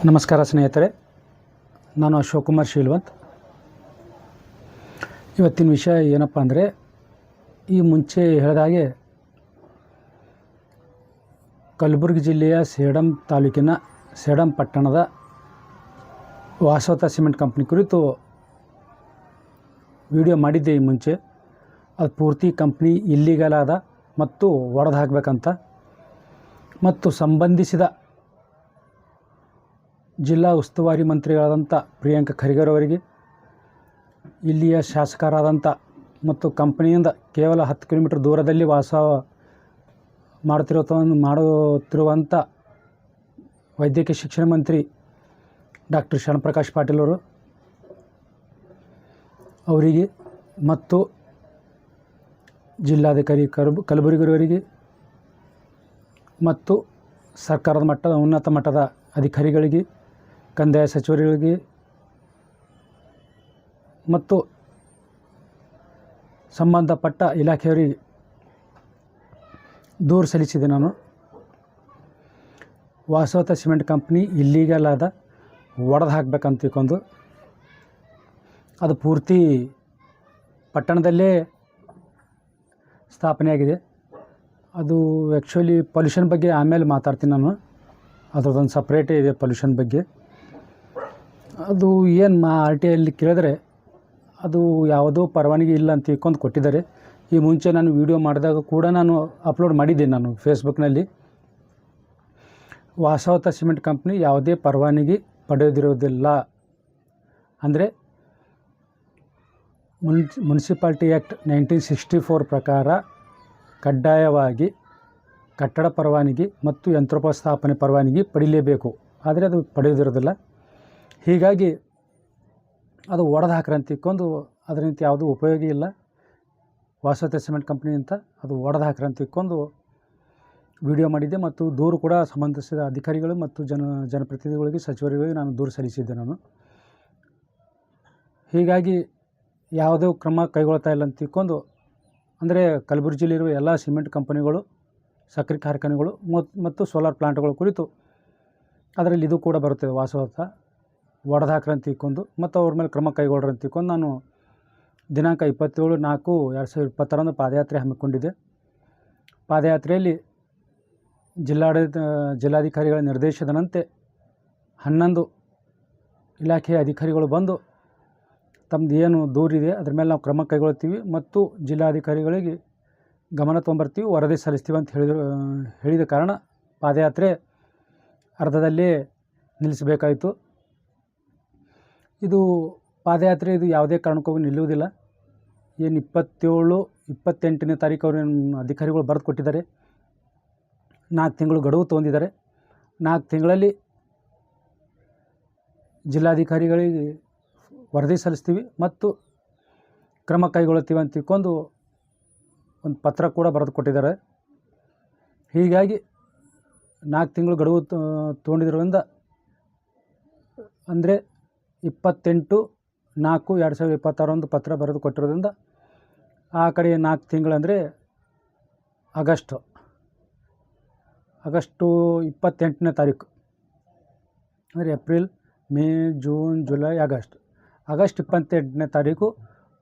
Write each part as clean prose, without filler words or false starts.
ನಮಸ್ಕಾರ ಸ್ನೇಹಿತರೆ, ನಾನು ಅಶೋಕ್ ಕುಮಾರ್ ಶೀಲ್ವಂತ್. ಇವತ್ತಿನ ವಿಷಯ ಏನಪ್ಪ ಅಂದರೆ, ಈ ಮುಂಚೆ ಹೇಳಿದ ಹಾಗೆ ಕಲಬುರಗಿ ಜಿಲ್ಲೆಯ ಸೇಡಂ ತಾಲೂಕಿನ ಸೇಡಂ ಪಟ್ಟಣದ ವಾಸವತ ಸಿಮೆಂಟ್ ಕಂಪ್ನಿ ಕುರಿತು ವಿಡಿಯೋ ಮಾಡಿದ್ದೆ. ಈ ಮುಂಚೆ ಅದು ಪೂರ್ತಿ ಕಂಪ್ನಿ ಇಲ್ಲಿಗಲ್ ಆದ ಮತ್ತು ಒಡೆದು ಹಾಕಬೇಕಂತ ಮತ್ತು ಸಂಬಂಧಿಸಿದ ಜಿಲ್ಲಾ ಉಸ್ತುವಾರಿ ಮಂತ್ರಿಗಳಾದಂಥ ಪ್ರಿಯಾಂಕ ಖರ್ಗೆ ಅವರಿಗೆ, ಇಲ್ಲಿಯ ಶಾಸಕರಾದಂಥ ಮತ್ತು ಕಂಪನಿಯಿಂದ ಕೇವಲ 10 ಕಿಲೋಮೀಟರ್ ದೂರದಲ್ಲಿ ವಾಸ ಮಾಡುತ್ತಿರುವಂಥ ವೈದ್ಯಕೀಯ ಶಿಕ್ಷಣ ಮಂತ್ರಿ ಡಾಕ್ಟರ್ ಶರಣಪ್ರಕಾಶ್ ಪಾಟೀಲ್ ಅವರಿಗೆ ಮತ್ತು ಜಿಲ್ಲಾಧಿಕಾರಿ ಕಲಬುರಗಿಯವರಿಗೆ ಮತ್ತು ಸರ್ಕಾರದ ಮಟ್ಟದ ಉನ್ನತ ಮಟ್ಟದ ಅಧಿಕಾರಿಗಳಿಗೆ, ಕಂದಾಯ ಸಚಿವರುಗಳಿಗೆ ಮತ್ತು ಸಂಬಂಧಪಟ್ಟ ಇಲಾಖೆಯವರಿಗೆ ದೂರು ಸಲ್ಲಿಸಿದೆ. ನಾನು ವಾಸವತ ಸಿಮೆಂಟ್ ಕಂಪ್ನಿ ಇಲ್ಲಿಗಲ್ ಆದ ಒಡೆದು ಹಾಕಬೇಕಂತ ತಿಳ್ಕೊಂಡು, ಅದು ಪೂರ್ತಿ ಪಟ್ಟಣದಲ್ಲೇ ಸ್ಥಾಪನೆಯಾಗಿದೆ. ಅದು ಆ್ಯಕ್ಚುಲಿ ಪೊಲ್ಯೂಷನ್ ಬಗ್ಗೆ ಆಮೇಲೆ ಮಾತಾಡ್ತೀನಿ ನಾನು. ಅದರದ್ದೊಂದು ಸಪ್ರೇಟೇ ಇದೆ ಪೊಲ್ಯೂಷನ್ ಬಗ್ಗೆ. ಅದು ಏನು RTIಯಲ್ಲಿ ಕೇಳಿದ್ರೆ ಅದು ಯಾವುದೋ ಪರವಾನಗಿ ಇಲ್ಲ ಅಂತ ತಿಳ್ಕೊಂಡು ಕೊಟ್ಟಿದ್ದಾರೆ. ಈ ಮುಂಚೆ ನಾನು ವಿಡಿಯೋ ಮಾಡಿದಾಗ ಕೂಡ ನಾನು ಅಪ್ಲೋಡ್ ಮಾಡಿದ್ದೀನಿ ನಾನು ಫೇಸ್ಬುಕ್ನಲ್ಲಿ. ವಾಸವತ ಸಿಮೆಂಟ್ ಕಂಪ್ನಿ ಯಾವುದೇ ಪರವಾನಗಿ ಪಡೆಯೋದಿರೋದಿಲ್ಲ. ಅಂದರೆ ಮುನ್ಸಿಪಾಲ್ಟಿ ಆ್ಯಕ್ಟ್ 1964 ಪ್ರಕಾರ ಕಡ್ಡಾಯವಾಗಿ ಕಟ್ಟಡ ಪರವಾನಗಿ ಮತ್ತು ಯಂತ್ರೋಪಸ್ಥಾಪನೆ ಪರವಾನಗಿ ಪಡಿಲೇಬೇಕು. ಆದರೆ ಅದು ಪಡೆಯೋದಿರೋದಿಲ್ಲ. ಹೀಗಾಗಿ ಅದು ಒಡೆದು ಹಾಕ್ರಿ ಅಂತ ತಿಳ್ಕೊಂಡು, ಅದರಿಂದ ಯಾವುದೂ ಉಪಯೋಗ ಇಲ್ಲ ವಾಸವತ ಸಿಮೆಂಟ್ ಕಂಪ್ನಿ ಅಂತ. ಅದು ಒಡೆದು ಹಾಕ್ರಿ ಅಂತ ತಿಳ್ಕೊಂಡು ವಿಡಿಯೋ ಮಾಡಿದ್ದೆ ಮತ್ತು ದೂರು ಕೂಡ ಸಂಬಂಧಿಸಿದ ಅಧಿಕಾರಿಗಳು ಮತ್ತು ಜನಪ್ರತಿನಿಧಿಗಳಿಗೆ, ಸಚಿವರುಗಳಿಗೆ ನಾನು ದೂರು ಸಲ್ಲಿಸಿದ್ದೆ ನಾನು. ಹೀಗಾಗಿ ಯಾವುದೇ ಕ್ರಮ ಕೈಗೊಳ್ತಾ ಇಲ್ಲ ಅಂತ ತಿಳ್ಕೊಂಡು, ಅಂದರೆ ಕಲಬುರಗಿ ಜಿಲ್ಲೆಯಿರುವ ಎಲ್ಲ ಸಿಮೆಂಟ್ ಕಂಪನಿಗಳು, ಸಕ್ಕರೆ ಕಾರ್ಖಾನೆಗಳು ಮತ್ತು ಸೋಲಾರ್ ಪ್ಲಾಂಟ್ಗಳ ಕುರಿತು ಅದರಲ್ಲಿ ಇದು ಕೂಡ ಬರುತ್ತದೆ. ವಾಸವತ ಒಡೆದು ಹಾಕ್ರಿ ಅಂತ ತಿಳ್ಕೊಂಡು ಮತ್ತು ಅವ್ರ ಮೇಲೆ ಕ್ರಮ ಕೈಗೊಳ್ಳ್ರಿ ಅಂತ ತಿಳ್ಕೊಂಡು ನಾನು ದಿನಾಂಕ 27/4/2026 ಪಾದಯಾತ್ರೆ ಹಮ್ಮಿಕೊಂಡಿದ್ದೆ. ಪಾದಯಾತ್ರೆಯಲ್ಲಿ ಜಿಲ್ಲಾಧಿಕಾರಿಗಳ ನಿರ್ದೇಶನದಂತೆ 11 ಇಲಾಖೆಯ ಅಧಿಕಾರಿಗಳು ಬಂದು ತಮ್ಮದು ಏನು ದೂರಿದೆ ಅದ್ರ ಮೇಲೆ ನಾವು ಕ್ರಮ ಕೈಗೊಳ್ತೀವಿ ಮತ್ತು ಜಿಲ್ಲಾಧಿಕಾರಿಗಳಿಗೆ ಗಮನ ತೊಗೊಂಬರ್ತೀವಿ, ವರದಿ ಸಲ್ಲಿಸ್ತೀವಿ ಅಂತ ಹೇಳಿದ ಕಾರಣ ಪಾದಯಾತ್ರೆ ಅರ್ಧದಲ್ಲೇ ನಿಲ್ಲಿಸಬೇಕಾಯಿತು. ಇದು ಪಾದಯಾತ್ರೆ ಇದು ಯಾವುದೇ ಕಾರಣಕ್ಕೂ ನಿಲ್ಲುವುದಿಲ್ಲ. ಏನು 27-28ನೇ ತಾರೀಕು ಅವರು ಅಧಿಕಾರಿಗಳು ಬರೆದು ಕೊಟ್ಟಿದ್ದಾರೆ. 4 ತಿಂಗಳು ಗಡುವು ತೊಗೊಂಡಿದ್ದಾರೆ. 4 ತಿಂಗಳಲ್ಲಿ ಜಿಲ್ಲಾಧಿಕಾರಿಗಳಿಗೆ ವರದಿ ಸಲ್ಲಿಸ್ತೀವಿ ಮತ್ತು ಕ್ರಮ ಕೈಗೊಳ್ಳುತ್ತೀವಿ ಅಂತ ತಿಳ್ಕೊಂಡು ಒಂದು ಪತ್ರ ಕೂಡ ಬರೆದು ಕೊಟ್ಟಿದ್ದಾರೆ. ಹೀಗಾಗಿ 4 ತಿಂಗಳು ಗಡುವು ತೊಗೊಂಡಿರೋದ್ರಿಂದ, ಅಂದರೆ 28/4/2026 ಪತ್ರ ಬರೆದು ಕೊಟ್ಟಿರೋದ್ರಿಂದ ಆ ಕಡೆ 4 ತಿಂಗಳು ಅಂದರೆ ಆಗಸ್ಟು 28ನೇ ತಾರೀಕು, ಅಂದರೆ April, May, June, July, August 28ನೇ ತಾರೀಕು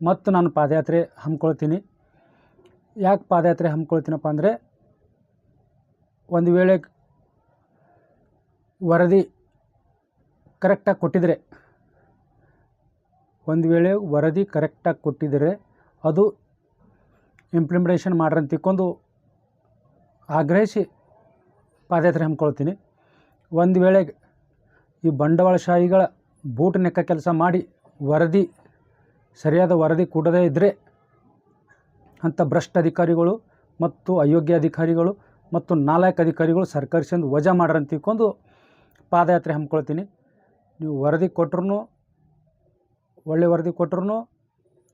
ಮತ್ತು ನಾನು ಪಾದಯಾತ್ರೆ ಹಮ್ಮಿಕೊಳ್ತೀನಿ. ಯಾಕೆ ಪಾದಯಾತ್ರೆ ಹಮ್ಮಿಕೊಳ್ತೀನಪ್ಪ ಅಂದರೆ, ಒಂದು ವೇಳೆ ವರದಿ ಕರೆಕ್ಟಾಗಿ ಕೊಟ್ಟಿದ್ದರೆ ಅದು ಇಂಪ್ಲಿಮೆಂಟೇಷನ್ ಮಾಡ್ರಿ ಅಂತ ತಿಳ್ಕೊಂಡು ಆಗ್ರಹಿಸಿ ಪಾದಯಾತ್ರೆ ಹಮ್ಮಿಕೊಳ್ತೀನಿ. ಒಂದು ವೇಳೆ ಈ ಬಂಡವಾಳಶಾಹಿಗಳ ಬೂಟ್ ನೆಕ್ಕ ಕೆಲಸ ಮಾಡಿ ಸರಿಯಾದ ವರದಿ ಕೊಡದೇ ಇದ್ದರೆ, ಅಂಥ ಭ್ರಷ್ಟ ಅಧಿಕಾರಿಗಳು ಮತ್ತು ಅಯೋಗ್ಯ ಅಧಿಕಾರಿಗಳು ಮತ್ತು ನಾಲಾಯಕ ಅಧಿಕಾರಿಗಳು ಸರ್ಕಾರದಿಂದ ವಜಾ ಮಾಡ್ರಿ ಅಂತ ತಿಳ್ಕೊಂಡು ಪಾದಯಾತ್ರೆ ಹಮ್ಮಿಕೊಳ್ತೀನಿ. ನೀವು ವರದಿ ಕೊಟ್ಟರು, ಒಳ್ಳೆ ವರದಿ ಕೊಟ್ಟರು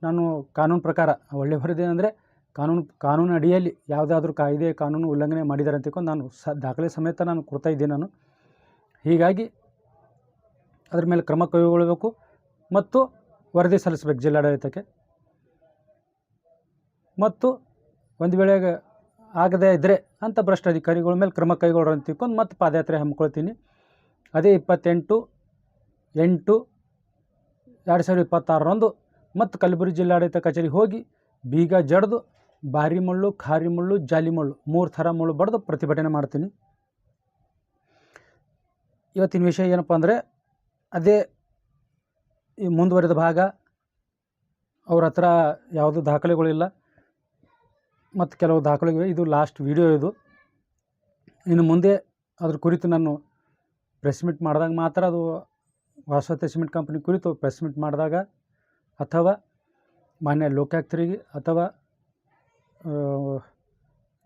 ನಾನು ಕಾನೂನು ಪ್ರಕಾರ, ಒಳ್ಳೆ ವರದಿ ಅಂದರೆ ಕಾನೂನು ಅಡಿಯಲ್ಲಿ ಯಾವುದಾದ್ರೂ ಕಾಯ್ದೆ ಕಾನೂನು ಉಲ್ಲಂಘನೆ ಮಾಡಿದ್ದಾರೆ ಅಂತ ತಿಳ್ಕೊಂಡು ನಾನು ದಾಖಲೆ ಸಮೇತ ನಾನು ಕೊಡ್ತಾ ಇದ್ದೀನಿ ನಾನು. ಹೀಗಾಗಿ ಅದ್ರ ಮೇಲೆ ಕ್ರಮ ಕೈಗೊಳ್ಳಬೇಕು ಮತ್ತು ವರದಿ ಸಲ್ಲಿಸಬೇಕು ಜಿಲ್ಲಾಡಳಿತಕ್ಕೆ. ಮತ್ತು ಒಂದು ವೇಳೆ ಆಗದೇ ಇದ್ದರೆ ಅಂಥ ಭ್ರಷ್ಟ ಅಧಿಕಾರಿಗಳ ಮೇಲೆ ಕ್ರಮ ಕೈಗೊಳ್ಳ್ರಿ ಅಂತ ತಿಳ್ಕೊಂಡು ಮತ್ತೆ ಪಾದಯಾತ್ರೆ ಹಮ್ಮಿಕೊಳ್ತೀನಿ. ಅದೇ 28/8/2026 ಮತ್ತು ಕಲಬುರಗಿ ಜಿಲ್ಲಾಡಳಿತ ಕಚೇರಿಗೆ ಹೋಗಿ ಬೀಗ ಜಡಿದು ಬಾರಿ ಮುಳ್ಳು, ಖಾರಿ ಮುಳ್ಳು, ಜಾಲಿ ಮುಳ್ಳು 3 ಥರ ಮುಳ್ಳು ಬಡ್ದು ಪ್ರತಿಭಟನೆ ಮಾಡ್ತೀನಿ. ಇವತ್ತಿನ ವಿಷಯ ಏನಪ್ಪ ಅಂದರೆ ಅದೇ ಈ ಮುಂದುವರೆದ ಭಾಗ. ಅವ್ರ ಹತ್ರ ಯಾವುದೂ ದಾಖಲೆಗಳಿಲ್ಲ ಮತ್ತು ಕೆಲವು ದಾಖಲೆಗಳಿವೆ. ಇದು ಲಾಸ್ಟ್ ವಿಡಿಯೋ ಇದು. ಇನ್ನು ಮುಂದೆ ಅದ್ರ ಕುರಿತು ನಾನು ಪ್ರೆಸ್ ಮೀಟ್ ಮಾಡಿದಾಗ ಮಾತ್ರ, ಅದು ವಾಸವತಿ ಸಿಮೆಂಟ್ ಕಂಪ್ನಿ ಕುರಿತು ಪ್ರೆಸ್ ಮೀಟ್ ಮಾಡಿದಾಗ ಅಥವಾ ಮಾನ್ಯ ಲೋಕಾಯುಕ್ತರಿಗೆ ಅಥವಾ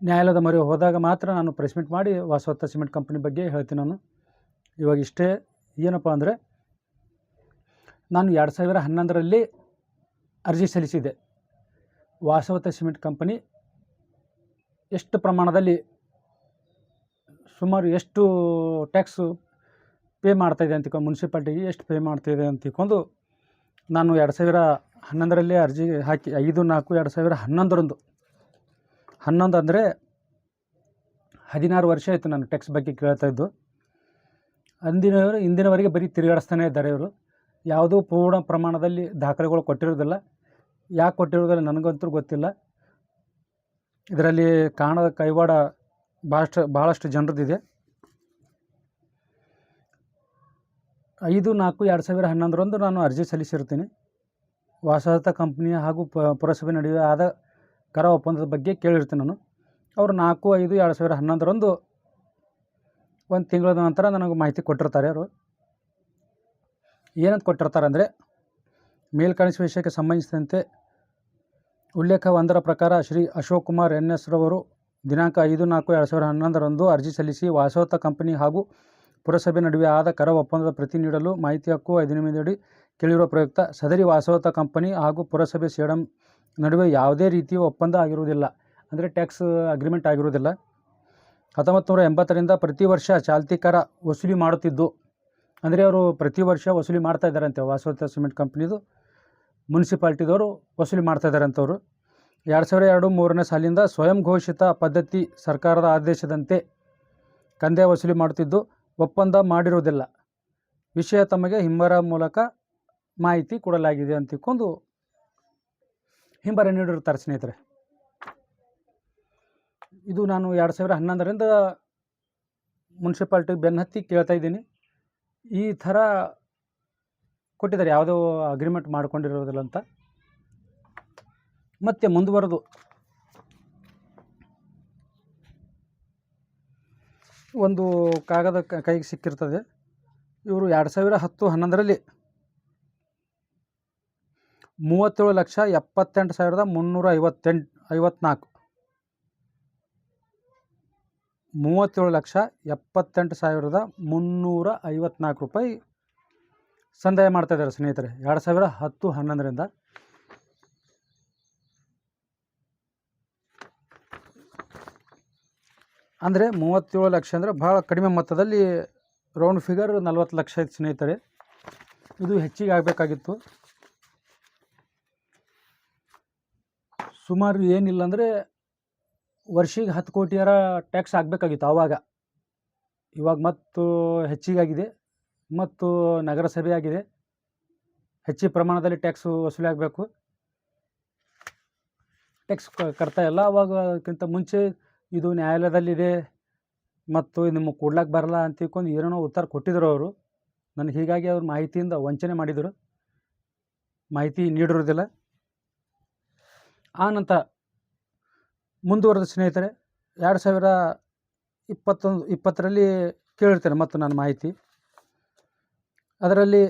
ನ್ಯಾಯಾಲಯದ ಮೊರೆ ಹೋದಾಗ ಮಾತ್ರ ನಾನು ಪ್ರೆಸ್ ಮೀಟ್ ಮಾಡಿ ವಾಸವತಿ ಸಿಮೆಂಟ್ ಕಂಪ್ನಿ ಬಗ್ಗೆ ಹೇಳ್ತೀನಿ. ನಾನು ಇವಾಗ ಇಷ್ಟೇ. ಏನಪ್ಪ ಅಂದರೆ ನಾನು 2011ರಲ್ಲಿ ಅರ್ಜಿ ಸಲ್ಲಿಸಿದ್ದೆ. ವಾಸವತಿ ಸಿಮೆಂಟ್ ಕಂಪನಿ ಎಷ್ಟು ಪ್ರಮಾಣದಲ್ಲಿ ಸುಮಾರು ಎಷ್ಟು ಟ್ಯಾಕ್ಸು ಪೇ ಮಾಡ್ತಾಯಿದೆ ಅಂತ ಮುನ್ಸಿಪಾಲ್ಟಿಗೆ ಎಷ್ಟು ಪೇ ಮಾಡ್ತಾಯಿದೆ ಅಂತ ತಿಳ್ಕೊಂಡು ನಾನು 2011ರಲ್ಲಿ ಅರ್ಜಿ ಹಾಕಿ 5/4/2011 11 ಅಂದರೆ 16 ವರ್ಷ ಆಯಿತು ನಾನು ಟ್ಯಾಕ್ಸ್ ಬಗ್ಗೆ ಕೇಳ್ತಾಯಿದ್ದು. ಇಂದಿನವರೆಗೆ ಬರೀ ತಿರುಗಾಡಿಸ್ತಾನೆ ಇದ್ದಾರೆ ಇವರು. ಯಾವುದೂ ಪೂರ್ಣ ಪ್ರಮಾಣದಲ್ಲಿ ದಾಖಲೆಗಳು ಕೊಟ್ಟಿರೋದಿಲ್ಲ. ಯಾಕೆ ಕೊಟ್ಟಿರೋದಿಲ್ಲ ನನಗಂತೂ ಗೊತ್ತಿಲ್ಲ. ಇದರಲ್ಲಿ ಕಾಣದ ಕೈವಾಡ ಭಾಳಷ್ಟು ಜನರದ್ದಿದೆ. 5/4/2011 ನಾನು ಅರ್ಜಿ ಸಲ್ಲಿಸಿರ್ತೀನಿ. ವಾಸವತಿ ಕಂಪ್ನಿಯ ಹಾಗೂ ಪುರಸಭೆ ನಡುವೆ ಆದ ಕರ ಒಪ್ಪಂದದ ಬಗ್ಗೆ ಕೇಳಿರ್ತೀನಿ ನಾನು. ಅವರು 4/5/2011 ಒಂದು ತಿಂಗಳ ನಂತರ ನನಗೆ ಮಾಹಿತಿ ಕೊಟ್ಟಿರ್ತಾರೆ. ಅವರು ಏನಂತ ಕೊಟ್ಟಿರ್ತಾರೆ ಅಂದರೆ, ಮೇಲ್ಕಾಣಿಸುವ ವಿಷಯಕ್ಕೆ ಸಂಬಂಧಿಸಿದಂತೆ ಉಲ್ಲೇಖ 1ರ ಪ್ರಕಾರ ಶ್ರೀ ಅಶೋಕ್ ಕುಮಾರ್ NS ರವರು ದಿನಾಂಕ 5/4/2011 ಅರ್ಜಿ ಸಲ್ಲಿಸಿ ವಾಸವತಿ ಕಂಪನಿ ಹಾಗೂ ಪುರಸಭೆ ನಡುವೆ ಆದ ಕರ ಒಪ್ಪಂದದ ಪ್ರತಿ ನೀಡಲು ಮಾಹಿತಿ ಹಕ್ಕು ಅಧಿನಿಯಮದಡಿ ಕೇಳಿರುವ ಪ್ರಯುಕ್ತ ಸದರಿ ವಾಸವತಿ ಕಂಪನಿ ಹಾಗೂ ಪುರಸಭೆ ಸೇಡಂ ನಡುವೆ ಯಾವುದೇ ರೀತಿಯ ಒಪ್ಪಂದ ಆಗಿರುವುದಿಲ್ಲ, ಅಂದರೆ ಟ್ಯಾಕ್ಸ್ ಅಗ್ರಿಮೆಂಟ್ ಆಗಿರುವುದಿಲ್ಲ. 1980ರಿಂದ ಪ್ರತಿ ವರ್ಷ ಚಾಲ್ತಿ ಕರ ವಸೂಲಿ ಮಾಡುತ್ತಿದ್ದು, ಅಂದರೆ ಅವರು ಪ್ರತಿ ವರ್ಷ ವಸೂಲಿ ಮಾಡ್ತಾ ಇದ್ದಾರಂತೆ. ವಾಸವತಿ ಸಿಮೆಂಟ್ ಕಂಪ್ನಿದು ಮುನ್ಸಿಪಾಲ್ಟಿದವರು ವಸೂಲಿ ಮಾಡ್ತಾ ಇದ್ದಾರಂತವರು. 2002-3ನೇ ಸಾಲಿನಿಂದ ಸ್ವಯಂ ಘೋಷಿತ ಪದ್ಧತಿ ಸರ್ಕಾರದ ಆದೇಶದಂತೆ ಕಂದಾಯ ವಸೂಲಿ ಮಾಡುತ್ತಿದ್ದು ಒಪ್ಪಂದ ಮಾಡಿರುವುದಿಲ್ಲ. ವಿಷಯ ತಮಗೆ ಹಿಂಬರ ಮೂಲಕ ಮಾಹಿತಿ ಕೊಡಲಾಗಿದೆ ಅಂತ ತಿಳ್ಕೊಂಡು ಹಿಂಬರ ನೀಡಿರ್ತಾರೆ ಸ್ನೇಹಿತರೆ. ಇದು ನಾನು 2011ರಿಂದ ಮುನ್ಸಿಪಾಲ್ಟಿಗೆ ಬೆನ್ನತ್ತಿ ಕೇಳ್ತಾ ಇದ್ದೀನಿ. ಈ ಥರ ಕೊಟ್ಟಿದ್ದಾರೆ, ಯಾವುದೋ ಅಗ್ರಿಮೆಂಟ್ ಮಾಡ್ಕೊಂಡಿರೋದಿಲ್ಲ ಅಂತ. ಮತ್ತೆ ಮುಂದುವರೆದು ಒಂದು ಕಾಗದ ಕೈಗೆ ಸಿಕ್ಕಿರ್ತದೆ. ಇವರು 2010-11ರಲ್ಲಿ 37,78,354 37,78,354 ರೂಪಾಯಿ ಸಂದಾಯ ಮಾಡ್ತಾಯಿದ್ದಾರೆ ಸ್ನೇಹಿತರೆ 2010-11ರಿಂದ. ಅಂದರೆ 37 ಲಕ್ಷ ಅಂದರೆ ಭಾಳ ಕಡಿಮೆ ಮೊತ್ತದಲ್ಲಿ, ರೌಂಡ್ ಫಿಗರ್ 40 ಲಕ್ಷ ಐತೆ ಸ್ನೇಹಿತರೆ. ಇದು ಹೆಚ್ಚಿಗೆ ಆಗಬೇಕಾಗಿತ್ತು. ಸುಮಾರು ಏನಿಲ್ಲ ಅಂದರೆ ವರ್ಷಿಗೆ 10 ಕೋಟಿಯರ ಟ್ಯಾಕ್ಸ್ ಆಗಬೇಕಾಗಿತ್ತು ಆವಾಗ. ಇವಾಗ ಮತ್ತು ಹೆಚ್ಚಿಗಾಗಿದೆ ಮತ್ತು ನಗರಸಭೆ ಆಗಿದೆ. ಹೆಚ್ಚಿನ ಪ್ರಮಾಣದಲ್ಲಿ ಟ್ಯಾಕ್ಸು ವಸೂಲಿ ಆಗಬೇಕು. ಟ್ಯಾಕ್ಸ್ ಕಟ್ತಾ ಇಲ್ಲ. ಅವಾಗಕ್ಕಿಂತ ಮುಂಚೆ ಇದು ನ್ಯಾಯಾಲಯದಲ್ಲಿದೆ ಮತ್ತು ನಿಮಗೆ ಕೊಡ್ಲಿಕ್ಕೆ ಬರಲ್ಲ ಅಂತ ತಿಳ್ಕೊಂಡು ಏನೇನೋ ಉತ್ತರ ಕೊಟ್ಟಿದ್ರು ಅವರು ನನಗೆ. ಹೀಗಾಗಿ ಅವ್ರ ಮಾಹಿತಿಯಿಂದ ವಂಚನೆ ಮಾಡಿದರು, ಮಾಹಿತಿ ನೀಡಿರೋದಿಲ್ಲ. ಆ ನಂತರ ಮುಂದುವರೆದ ಸ್ನೇಹಿತರೆ 2020ರಲ್ಲಿ ಕೇಳಿರ್ತೇನೆ ಮತ್ತು ನಾನು ಮಾಹಿತಿ. ಅದರಲ್ಲಿ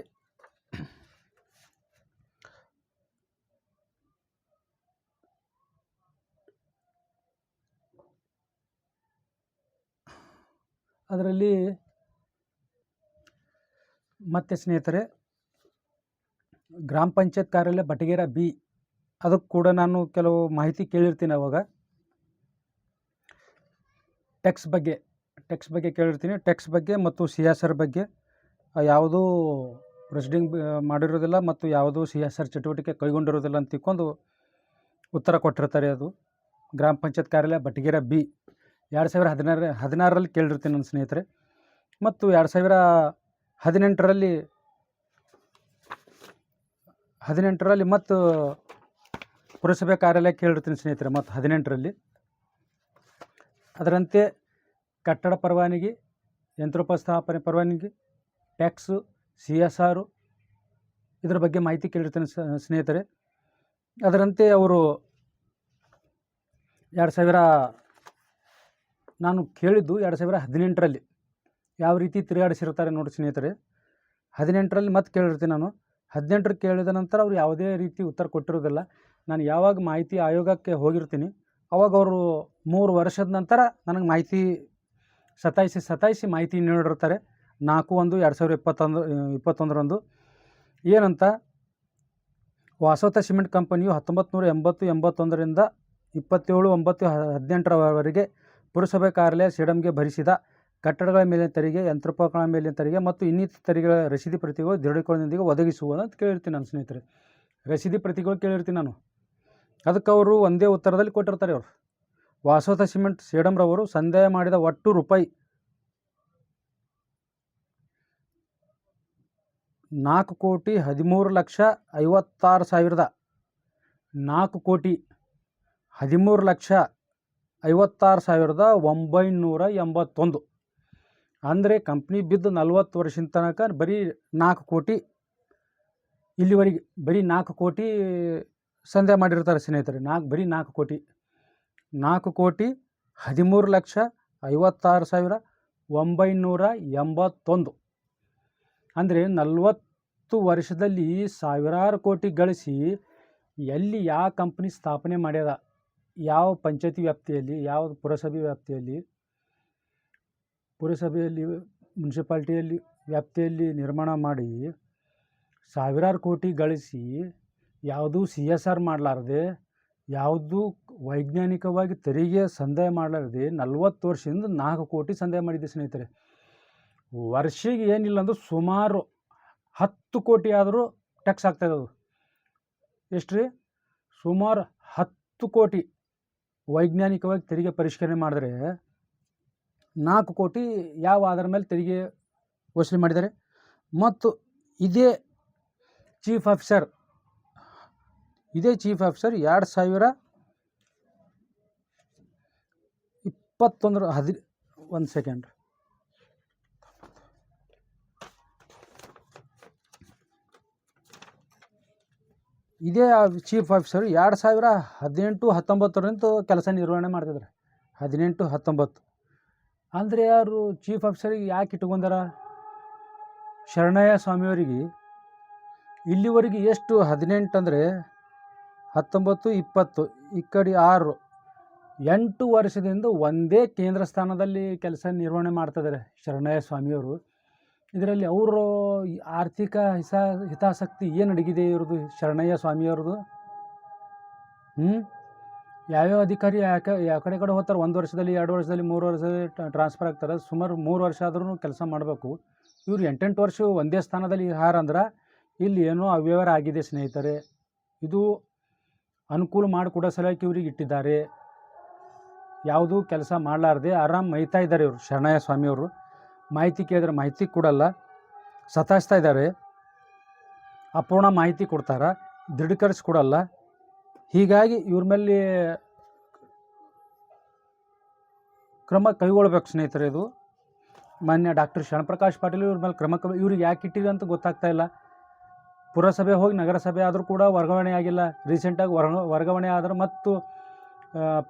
ಮತ್ತೆ ಸ್ನೇಹಿತರೆ ಗ್ರಾಮ ಪಂಚಾಯತ್ ಕಾರ್ಯಾಲಯ ಬಟಗೇರ B, ಅದಕ್ಕೆ ಕೂಡ ನಾನು ಕೆಲವು ಮಾಹಿತಿ ಕೇಳಿರ್ತೀನಿ. ಅವಾಗ ಟ್ಯಾಕ್ಸ್ ಬಗ್ಗೆ ಕೇಳಿರ್ತೀನಿ. ಟ್ಯಾಕ್ಸ್ ಬಗ್ಗೆ ಮತ್ತು CSR ಬಗ್ಗೆ ಯಾವುದೂ ಪ್ರೊಸೀಡಿಂಗ್ ಮಾಡಿರೋದಿಲ್ಲ ಮತ್ತು ಯಾವುದೂ CSR ಚಟುವಟಿಕೆ ಕೈಗೊಂಡಿರೋದಿಲ್ಲ ಅಂತ ತಿಳ್ಕೊಂಡು ಉತ್ತರ ಕೊಟ್ಟಿರ್ತಾರೆ. ಅದು ಗ್ರಾಮ ಪಂಚಾಯತ್ ಕಾರ್ಯಾಲಯ ಬಟಗೇರ B 2016ರಲ್ಲಿ ಕೇಳಿರ್ತೀನಿ ನನ್ನ ಸ್ನೇಹಿತರೆ. ಮತ್ತು 18ರಲ್ಲಿ ಮತ್ತು ಪುರಸಭೆ ಕಾರ್ಯಾಲಯಕ್ಕೆ ಹೇಳಿರ್ತೀನಿ ಸ್ನೇಹಿತರೆ. ಮತ್ತು 18ರಲ್ಲಿ ಅದರಂತೆ ಕಟ್ಟಡ ಪರವಾನಗಿ, ಯಂತ್ರೋಪಸ್ಥಾಪನೆ ಪರವಾನಗಿ, ಟ್ಯಾಕ್ಸು, CSR ಇದರ ಬಗ್ಗೆ ಮಾಹಿತಿ ಕೇಳಿರ್ತೀನಿ ಸ್ನೇಹಿತರೆ. ಅದರಂತೆ ಅವರು 2000 ನಾನು ಕೇಳಿದ್ದು 2018ರಲ್ಲಿ ಯಾವ ರೀತಿ ತಿರುಗಾಡಿಸಿರ್ತಾರೆ ನೋಡಿ ಸ್ನೇಹಿತರೆ. 18ರಲ್ಲಿ ಮತ್ತೆ ಕೇಳಿರ್ತೀನಿ ನಾನು. 18 ಕೇಳಿದ ನಂತರ ಅವರು ಯಾವುದೇ ರೀತಿ ಉತ್ತರ ಕೊಟ್ಟಿರೋದಿಲ್ಲ. ನಾನು ಯಾವಾಗ ಮಾಹಿತಿ ಆಯೋಗಕ್ಕೆ ಹೋಗಿರ್ತೀನಿ ಅವಾಗ ಅವರು 3 ವರ್ಷದ ನಂತರ ನನಗೆ ಮಾಹಿತಿ ಸತಾಯಿಸಿ ಮಾಹಿತಿ ನೀಡಿರ್ತಾರೆ. 4/1/2021 ಏನಂತ, ವಾಸವತ ಸಿಮೆಂಟ್ ಕಂಪನಿಯು 1980-81ರಿಂದ 27/9/18ರವರೆಗೆ ಪುರಸಭೆ ಕಾರ್ಯಾಲಯ ಸೇಡಂಗೆ ಭರಿಸಿದ ಕಟ್ಟಡಗಳ ಮೇಲಿನ ತೆರಿಗೆ, ಯಂತ್ರೋಪಕರಣಗಳ ಮೇಲಿನ ತೆರಿಗೆ ಮತ್ತು ಇನ್ನಿತರ ತೆರಿಗೆಗಳ ರಸೀದಿ ಪ್ರತಿಗಳು ದೃಢೀಕರಣದೊಂದಿಗೆ ಒದಗಿಸುವುದು ಅಂತ ಕೇಳಿರ್ತೀನಿ ನಾನು ಸ್ನೇಹಿತರೆ. ರಸೀದಿ ಪ್ರತಿಗಳು ಕೇಳಿರ್ತೀನಿ ನಾನು. ಅದಕ್ಕೆ ಅವರು ಒಂದೇ ಉತ್ತರದಲ್ಲಿ ಕೊಟ್ಟಿರ್ತಾರೆ. ಅವರು ವಾಸವತ ಸಿಮೆಂಟ್ ಸೇಡಂರವರು ಸಂದಾಯ ಮಾಡಿದ ಒಟ್ಟು ರೂಪಾಯಿ 4,13,56,000 4,13,56,981. ಅಂದರೆ ಕಂಪ್ನಿ ಬಿದ್ದು 40 ವರ್ಷದ ತನಕ ಬರೀ 4 ಕೋಟಿ, ಇಲ್ಲಿವರೆಗೆ ಬರೀ 4 ಕೋಟಿ ಸಂದಾಯ ಮಾಡಿರ್ತಾರೆ ಸ್ನೇಹಿತರೆ. ಬರೀ 4,13,56,981. ಅಂದರೆ 40 ವರ್ಷದಲ್ಲಿ ಸಾವಿರಾರು ಕೋಟಿ ಗಳಿಸಿ ಎಲ್ಲಿ ಯಾವ ಕಂಪ್ನಿ ಸ್ಥಾಪನೆ ಮಾಡ್ಯದ, ಯಾವ ಪಂಚಾಯತಿ ವ್ಯಾಪ್ತಿಯಲ್ಲಿ, ಯಾವ ಪುರಸಭೆಯಲ್ಲಿ ಮುನ್ಸಿಪಾಲ್ಟಿಯಲ್ಲಿ ವ್ಯಾಪ್ತಿಯಲ್ಲಿ ನಿರ್ಮಾಣ ಮಾಡಿ ಸಾವಿರಾರು ಕೋಟಿ ಗಳಿಸಿ ಯಾವುದೂ CSR ಮಾಡಲಾರದೆ, ಯಾವುದೂ ವೈಜ್ಞಾನಿಕವಾಗಿ ತೆರಿಗೆ ಸಂದಾಯ ಮಾಡಲಾರದೆ 40 ವರ್ಷದಿಂದ 4 ಕೋಟಿ ಸಂದಾಯ ಮಾಡಿದ್ದೆ ಸ್ನೇಹಿತರೆ. ವರ್ಷಿಗೆ ಏನಿಲ್ಲ ಅಂದರೂ ಸುಮಾರು 10 ಕೋಟಿ ಆದರೂ ಟ್ಯಾಕ್ಸ್ ಆಗ್ತಾಯಿದೆ. ಅದು ಎಷ್ಟು ರೀ? ಸುಮಾರು 10 ಕೋಟಿ ವೈಜ್ಞಾನಿಕವಾಗಿ ತೆರಿಗೆ ಪರಿಷ್ಕರಣೆ ಮಾಡಿದ್ರೆ 4 ಕೋಟಿ ಯಾವ ಆಧಾರ ಮೇಲೆ ತೆರಿಗೆ ವಸೂಲಿ ಮಾಡಿದ್ದಾರೆ. ಮತ್ತು ಇದೇ ಚೀಫ್ ಆಫೀಸರ್ 2021 ಒಂದು ಸೆಕೆಂಡ್, ಇದೇ ಚೀಫ್ ಆಫೀಸರು 2018-19ರಿಂದ ಕೆಲಸ ನಿರ್ವಹಣೆ ಮಾಡ್ತಿದ್ದಾರೆ. 18-19 ಅಂದರೆ ಯಾರು ಚೀಫ್ ಆಫೀಸರಿಗೆ ಯಾಕೆ ಇಟ್ಕೊಂಡಾರ? ಶರಣಯ್ಯ ಸ್ವಾಮಿಯವರಿಗೆ ಇಲ್ಲಿವರೆಗೆ ಎಷ್ಟು 18 ಅಂದರೆ 19-20 ಈ ಕಡೆ 8 ವರ್ಷದಿಂದ ಒಂದೇ ಕೇಂದ್ರ ಸ್ಥಾನದಲ್ಲಿ ಕೆಲಸ ನಿರ್ವಹಣೆ ಮಾಡ್ತಿದ್ದಾರೆ ಶರಣಯ್ಯ ಸ್ವಾಮಿಯವರು. ಇದರಲ್ಲಿ ಅವರು ಆರ್ಥಿಕ ಹಿತಾಸಕ್ತಿ ಏನು ಅಡಗಿದೆ ಇವ್ರದ್ದು ಶರಣಯ್ಯ ಸ್ವಾಮಿಯವ್ರದ್ದು? ಯಾವ್ಯಾವ ಅಧಿಕಾರಿ ಯಾವ ಕಡೆ ಹೋಗ್ತಾರೆ, 1 ವರ್ಷದಲ್ಲಿ, 2 ವರ್ಷದಲ್ಲಿ, 3 ವರ್ಷದಲ್ಲಿ ಟ್ರಾನ್ಸ್ಫರ್ ಆಗ್ತಾರೆ. ಸುಮಾರು 3 ವರ್ಷ ಆದ್ರೂ ಕೆಲಸ ಮಾಡಬೇಕು. ಇವ್ರು 8 ವರ್ಷ ಒಂದೇ ಸ್ಥಾನದಲ್ಲಿ ಅಂದ್ರೆ ಇಲ್ಲಿ ಏನೋ ಅವ್ಯವಹಾರ ಆಗಿದೆ ಸ್ನೇಹಿತರೆ. ಇದು ಅನುಕೂಲ ಮಾಡಿಕೊಡೋ ಸಲುವಾಗಿ ಇವ್ರಿಗೆ ಇಟ್ಟಿದ್ದಾರೆ. ಯಾವುದೂ ಕೆಲಸ ಮಾಡಲಾರ್ದೆ ಆರಾಮ್ ಮೈತಾ ಇದ್ದಾರೆ ಇವರು ಶರಣಯ್ಯ ಸ್ವಾಮಿಯವರು. ಮಾಹಿತಿ ಕೇಳಿದ್ರೆ ಮಾಹಿತಿ ಕೊಡಲ್ಲ, ಸತಾಯಿಸ್ತಾ ಇದ್ದಾರೆ, ಅಪೂರ್ಣ ಮಾಹಿತಿ ಕೊಡ್ತಾರೆ, ದೃಢೀಕರಿಸ್ಕೊಡಲ್ಲ. ಹೀಗಾಗಿ ಇವ್ರ ಮೇಲೆ ಕ್ರಮ ಕೈಗೊಳ್ಬೇಕು ಸ್ನೇಹಿತರೆ. ಇದು ಮಾನ್ಯ ಡಾಕ್ಟರ್ ಶರಣಪ್ರಕಾಶ್ ಪಾಟೀಲ್ ಇವ್ರ ಮೇಲೆ ಕ್ರಮ ಇವ್ರಿಗೆ ಯಾಕೆ ಇಟ್ಟಿದೆ ಅಂತ ಗೊತ್ತಾಗ್ತಾ ಇಲ್ಲ. ಪುರಸಭೆ ಹೋಗಿ ನಗರಸಭೆ ಆದರೂ ಕೂಡ ವರ್ಗಾವಣೆ ಆಗಿಲ್ಲ. ರೀಸೆಂಟಾಗಿ ವರ್ಗಾವಣೆ ಆದ್ರೆ ಮತ್ತು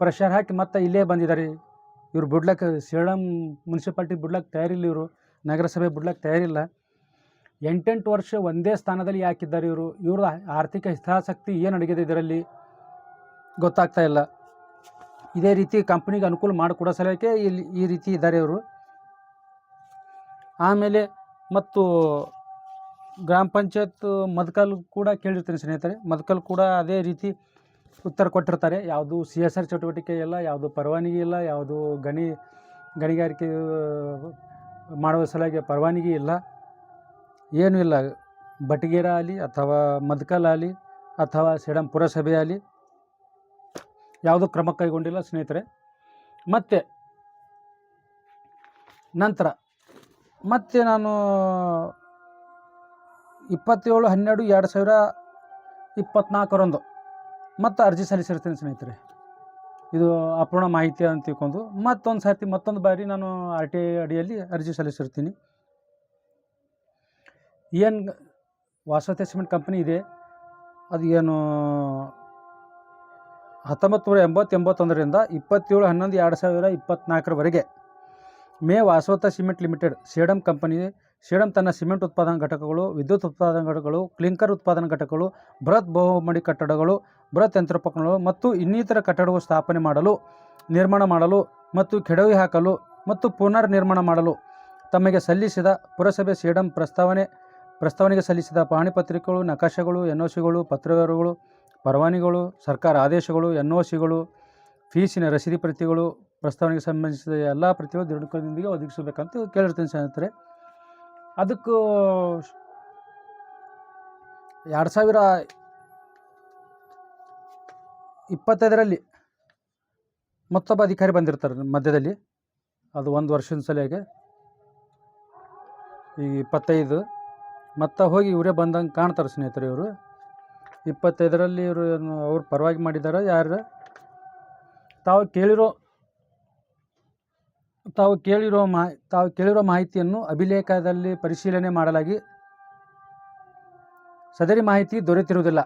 ಪ್ರೆಷರ್ ಹಾಕಿ ಮತ್ತೆ ಇಲ್ಲೇ ಬಂದಿದ್ದಾರೆ. ಇವ್ರು ಬಿಡ್ಲಕ್ಕೆ ಸೇಡಂ ಮುನ್ಸಿಪಾಲ್ಟಿ ಬಿಡ್ಲಕ್ಕೆ ತಯಾರಿಲ್ಲ, ಇವರು ನಗರಸಭೆ ಬಿಡ್ಲಕ್ಕೆ ತಯಾರಿಲ್ಲ. 8 ವರ್ಷ ಒಂದೇ ಸ್ಥಾನದಲ್ಲಿ ಯಾಕಿದ್ದಾರೆ ಇವರು? ಇವ್ರ ಆರ್ಥಿಕ ಹಿತಾಸಕ್ತಿ ಏನು ಅಡಗಿದೆ ಇದರಲ್ಲಿ ಗೊತ್ತಾಗ್ತಾ ಇಲ್ಲ. ಇದೇ ರೀತಿ ಕಂಪ್ನಿಗೆ ಅನುಕೂಲ ಮಾಡಿಕೊಡೋ ಸಲಕ್ಕೆ ಇಲ್ಲಿ ಈ ರೀತಿ ಇದ್ದಾರೆ ಇವರು. ಆಮೇಲೆ ಮತ್ತು ಗ್ರಾಮ ಪಂಚಾಯತ್ ಮದಕಲ್ ಕೂಡ ಕೇಳಿರ್ತೀನಿ ಸ್ನೇಹಿತರೆ. ಮದಕಲ್ ಕೂಡ ಅದೇ ರೀತಿ ಉತ್ತರ ಕೊಟ್ಟಿರ್ತಾರೆ. ಯಾವುದು CSR ಚಟುವಟಿಕೆ ಇಲ್ಲ, ಯಾವುದು ಪರವಾನಗಿ ಇಲ್ಲ, ಯಾವುದು ಗಣಿಗಾರಿಕೆ ಮಾಡುವ ಸಲುವಾಗಿ ಪರವಾನಗಿ ಇಲ್ಲ, ಏನೂ ಇಲ್ಲ. ಬಟಗೇರ ಆಗಲಿ ಅಥವಾ ಮದಕಲ್ ಆಗಲಿ ಅಥವಾ ಸೇಡಂ ಪುರಸಭೆ ಆಗಲಿ ಯಾವುದೂ ಕ್ರಮ ಕೈಗೊಂಡಿಲ್ಲ ಸ್ನೇಹಿತರೆ. ಮತ್ತು ನಂತರ ಮತ್ತು ನಾನು 27/12/2024 ಮತ್ತು ಅರ್ಜಿ ಸಲ್ಲಿಸಿರ್ತೀನಿ ಸ್ನೇಹಿತರೆ. ಇದು ಅಪೂರ್ಣ ಮಾಹಿತಿ ಅಂತ ತಿಳ್ಕೊಂಡು ಮತ್ತೊಂದು ಬಾರಿ ನಾನು RTI ಅಡಿಯಲ್ಲಿ ಅರ್ಜಿ ಸಲ್ಲಿಸಿರ್ತೀನಿ. ಏನು ವಾಸವತಿ ಸಿಮೆಂಟ್ ಕಂಪ್ನಿ ಇದೆ, ಅದು ಏನು 1981ರಿಂದ 27/11/2024 ಮೇ Vasavadatta cement limited Sedam company Sedam ತನ್ನ ಸಿಮೆಂಟ್ ಉತ್ಪಾದನಾ ಘಟಕಗಳು, ವಿದ್ಯುತ್ ಉತ್ಪಾದನಾ ಘಟಕಗಳು, ಕ್ಲಿಂಕರ್ ಉತ್ಪಾದನಾ ಘಟಕಗಳು, ಬೃಹತ್ ಬಹುಮಹಡಿ ಕಟ್ಟಡಗಳು, ಬೃಹತ್ ಯಂತ್ರೋಪಕರಣಗಳು ಮತ್ತು ಇನ್ನಿತರ ಕಟ್ಟಡಗಳು ಸ್ಥಾಪನೆ ಮಾಡಲು, ನಿರ್ಮಾಣ ಮಾಡಲು ಮತ್ತು ಕೆಡವಿ ಹಾಕಲು ಮತ್ತು ಪುನರ್ ನಿರ್ಮಾಣ ಮಾಡಲು ತಮಗೆ ಸಲ್ಲಿಸಿದ ಪುರಸಭೆ ಸೇಡಂ ಪ್ರಸ್ತಾವನೆಗೆ ಸಲ್ಲಿಸಿದ ಪಹಣಿ ಪತ್ರಿಕೆಗಳು, ನಕಾಶೆಗಳು, NOCಗಳು, ಪತ್ರವ್ಯವಹಾರಗಳು, ಪರವಾನಗಿಗಳು, ಸರ್ಕಾರ ಆದೇಶಗಳು, NOCಗಳು, ಫೀಸಿನ ರಸೀದಿ ಪ್ರತಿಗಳು, ಪ್ರಸ್ತಾವನೆಗೆ ಸಂಬಂಧಿಸಿದ ಎಲ್ಲ ಪ್ರತಿಗಳು ದೃಢೀಕರಣದೊಂದಿಗೆ ಒದಗಿಸಬೇಕಂತ ಕೇಳಿರ್ತೀನಿ ಸ್ನೇಹಿತರೆ. ಅದಕ್ಕೂ 2025ರಲ್ಲಿ ಮತ್ತೊಬ್ಬ ಅಧಿಕಾರಿ ಬಂದಿರ್ತಾರೆ ಮಧ್ಯದಲ್ಲಿ. ಅದು 1 ವರ್ಷದ ಸಲುವಾಗಿ ಈ 25 ಮತ್ತು ಹೋಗಿ ಇವರೇ ಬಂದಂಗೆ ಕಾಣ್ತಾರೆ ಸ್ನೇಹಿತರೆ. ಇವರು 25ರಲ್ಲಿ ಇವರು ಅವ್ರು ಪರವಾಗಿ ಮಾಡಿದ್ದಾರೆ. ಯಾರು ತಾವು ಕೇಳಿರೋ ಮಾಹಿತಿಯನ್ನು ಅಭಿಲೇಖದಲ್ಲಿ ಪರಿಶೀಲನೆ ಮಾಡಲಾಗಿ ಸದರಿ ಮಾಹಿತಿ ದೊರೆತಿರುವುದಿಲ್ಲ.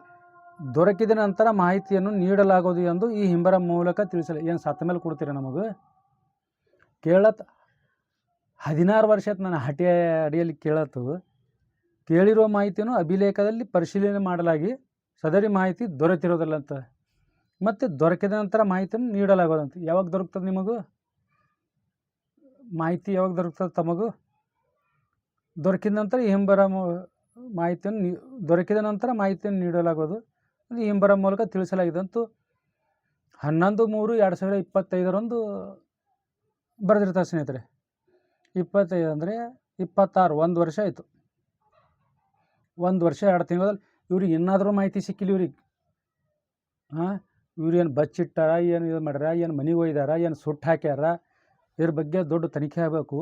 ದೊರಕಿದ ನಂತರ ಮಾಹಿತಿಯನ್ನು ನೀಡಲಾಗುವುದು ಎಂದು ಈ ಹಿಂಬರ ಮೂಲಕ ತಿಳಿಸಲಿ. ಏನು ಸತ್ತ ಮೇಲೆ ಕೊಡ್ತೀರ ನಮಗೆ? 16 ವರ್ಷ ಆಯ್ತು ನಾನು ಅಡಿಯಲ್ಲಿ ಕೇಳಿರುವ ಮಾಹಿತಿಯನ್ನು ಅಭಿಲೇಖದಲ್ಲಿ ಪರಿಶೀಲನೆ ಮಾಡಲಾಗಿ ಸದರಿ ಮಾಹಿತಿ ದೊರೆತಿರೋದಿಲ್ಲ ಅಂತ. ಮತ್ತು ದೊರಕಿದ ನಂತರ ಮಾಹಿತಿಯನ್ನು ನೀಡಲಾಗೋದಂತ. ಯಾವಾಗ ದೊರಕ್ತದೆ ನಿಮಗೂ ಮಾಹಿತಿ? ಯಾವಾಗ ದೊರಕ್ತದೆ ತಮಗೂ? ದೊರಕಿದ ನಂತರ ಈ ಹಿಂಬರ ಮಾಹಿತಿಯನ್ನು ನೀಡಲಾಗೋದು. ಈ ಹಿಂಬರ ಮೂಲಕ ತಿಳಿಸಲಾಗಿದೆ ಅಂತೂ 11/3/2025 ಬರೆದಿರ್ತಾರೆ ಸ್ನೇಹಿತರೆ. 25 ಅಂದರೆ 26, 1 ವರ್ಷ ಆಯಿತು. 1 ವರ್ಷ 2 ತಿಂಗಳಲ್ಲಿ ಇವ್ರಿಗೆ ಏನಾದರೂ ಮಾಹಿತಿ ಸಿಕ್ಕಿಲ್ಲ ಇವ್ರಿಗೆ. ಇವ್ರು ಏನು ಬಚ್ಚಿಟ್ಟಾರ, ಏನು ಇದು ಮಾಡ್ಯಾರ, ಏನು ಮನೆಗೆ ಒಯ್ದಾರ, ಏನು ಸುಟ್ಟು ಹಾಕ್ಯಾರ, ಇದ್ರ ಬಗ್ಗೆ ದೊಡ್ಡ ತನಿಖೆ ಆಗಬೇಕು.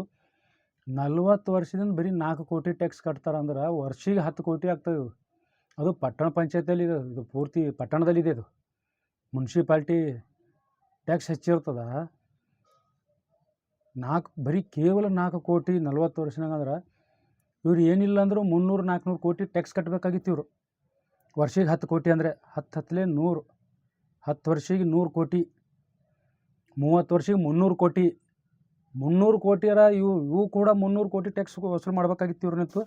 40 ವರ್ಷದಿಂದ ಬರೀ 4 ಕೋಟಿ ಟ್ಯಾಕ್ಸ್ ಕಟ್ತಾರಂದ್ರೆ ವರ್ಷಿಗೆ 10 ಕೋಟಿ ಆಗ್ತದೆ. ಅದು ಪಟ್ಟಣ ಪಂಚಾಯತಿಯಲ್ಲಿ ಇದು ಪೂರ್ತಿ ಪಟ್ಟಣದಲ್ಲಿದೆ. ಇದು ಮುನ್ಸಿಪಾಲ್ಟಿ ಟ್ಯಾಕ್ಸ್ ಹೆಚ್ಚಿರ್ತದೆ. ಬರೀ ಕೇವಲ 4 ಕೋಟಿ 40 ವರ್ಷನಾಗ ಅಂದ್ರೆ ಇವ್ರು ಏನಿಲ್ಲ ಅಂದರೂ 300-400 ಕೋಟಿ ಟ್ಯಾಕ್ಸ್ ಕಟ್ಟಬೇಕಾಗಿತ್ತು ಇವರು. ವರ್ಷಿಗೆ 10 ಕೋಟಿ ಅಂದರೆ 10 ವರ್ಷಿಗೆ 100 ಕೋಟಿ, 30 ವರ್ಷಿಗೆ 300 ಕೋಟಿ. 300 ಕೋಟಿಯರ ಇವು ಕೂಡ 300 ಕೋಟಿ ಟ್ಯಾಕ್ಸ್ ವಸೂಲು ಮಾಡಬೇಕಾಗಿತ್ತು ಇವ್ರನ್ನಂತೂ.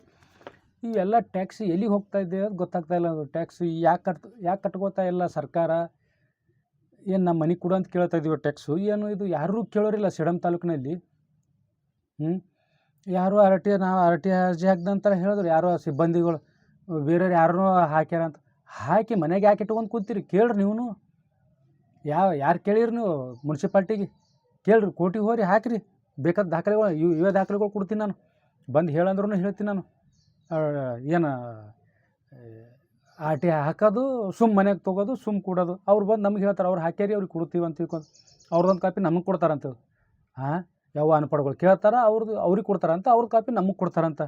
ಇವೆಲ್ಲ ಟ್ಯಾಕ್ಸ್ ಎಲ್ಲಿಗೆ ಹೋಗ್ತಾ ಇದೆ ಅದು ಗೊತ್ತಾಗ್ತಾ ಇಲ್ಲ. ಅದು ಟ್ಯಾಕ್ಸ್ ಯಾಕೆ ಕಟ್ಕೋತಾ ಇಲ್ಲ ಸರ್ಕಾರ? ಏನು ನಮ್ಮ ಮನೆ ಕೊಡು ಅಂತ ಕೇಳ್ತಾ ಇದ್ದೀವಿ ಟ್ಯಾಕ್ಸು. ಏನು ಇದು ಯಾರೂ ಕೇಳೋರಿಲ್ಲ ಸೇಡಂ ತಾಲೂಕಿನಲ್ಲಿ. ಯಾರು RTI ಅರ್ಜಿ ಹಾಕಿದ ನಂತರ ಹೇಳಿದ್ರು ಯಾರೋ ಸಿಬ್ಬಂದಿಗಳು ಬೇರೆಯವ್ರು ಯಾರೂ ಹಾಕ್ಯಾರ ಅಂತ. ಹಾಕಿ ಮನೆಗೆ ಯಾಕೆ ಇಟ್ಕೊಂಡು ಕೂತೀರಿ? ಕೇಳ್ರಿ ನೀವು. ಯಾರು ಕೇಳಿರಿ ನೀವು? ಮುನ್ಸಿಪಾಲ್ಟಿಗೆ ಕೇಳ್ರಿ, ಕೋರ್ಟಿಗೆ ಹೋರಿ, ಹಾಕಿರಿ ಬೇಕಾದ ದಾಖಲೆಗಳು. ಇವೇ ದಾಖಲೆಗಳು ಕೊಡ್ತೀನಿ ನಾನು. ಬಂದು ಹೇಳಂದ್ರೂ ಹೇಳ್ತೀನಿ ನಾನು. ಏನು RTI ಹಾಕೋದು, ಮನೆಗೆ ತೊಗೋದು, ಕೊಡೋದು. ಅವ್ರು ಬಂದು ನಮ್ಗೆ ಹೇಳ್ತಾರೆ ಅವ್ರು ಹಾಕ್ಯಾರಿ ಅವ್ರಿಗೆ ಕೊಡ್ತೀವಿ ಅಂತ ತಿಳ್ಕೊಂಡು ಅವ್ರದ್ದೊಂದು ಕಾಪಿ ನಮಗೆ ಕೊಡ್ತಾರಂತ. ಯಾವ ಅನ್ಪಡ್ಗಳು ಕೇಳ್ತಾರೆ ಅವ್ರಿಗೆ ಕೊಡ್ತಾರಂತ, ಅವ್ರ ಕಾಪಿ ನಮಗೆ ಕೊಡ್ತಾರಂತ.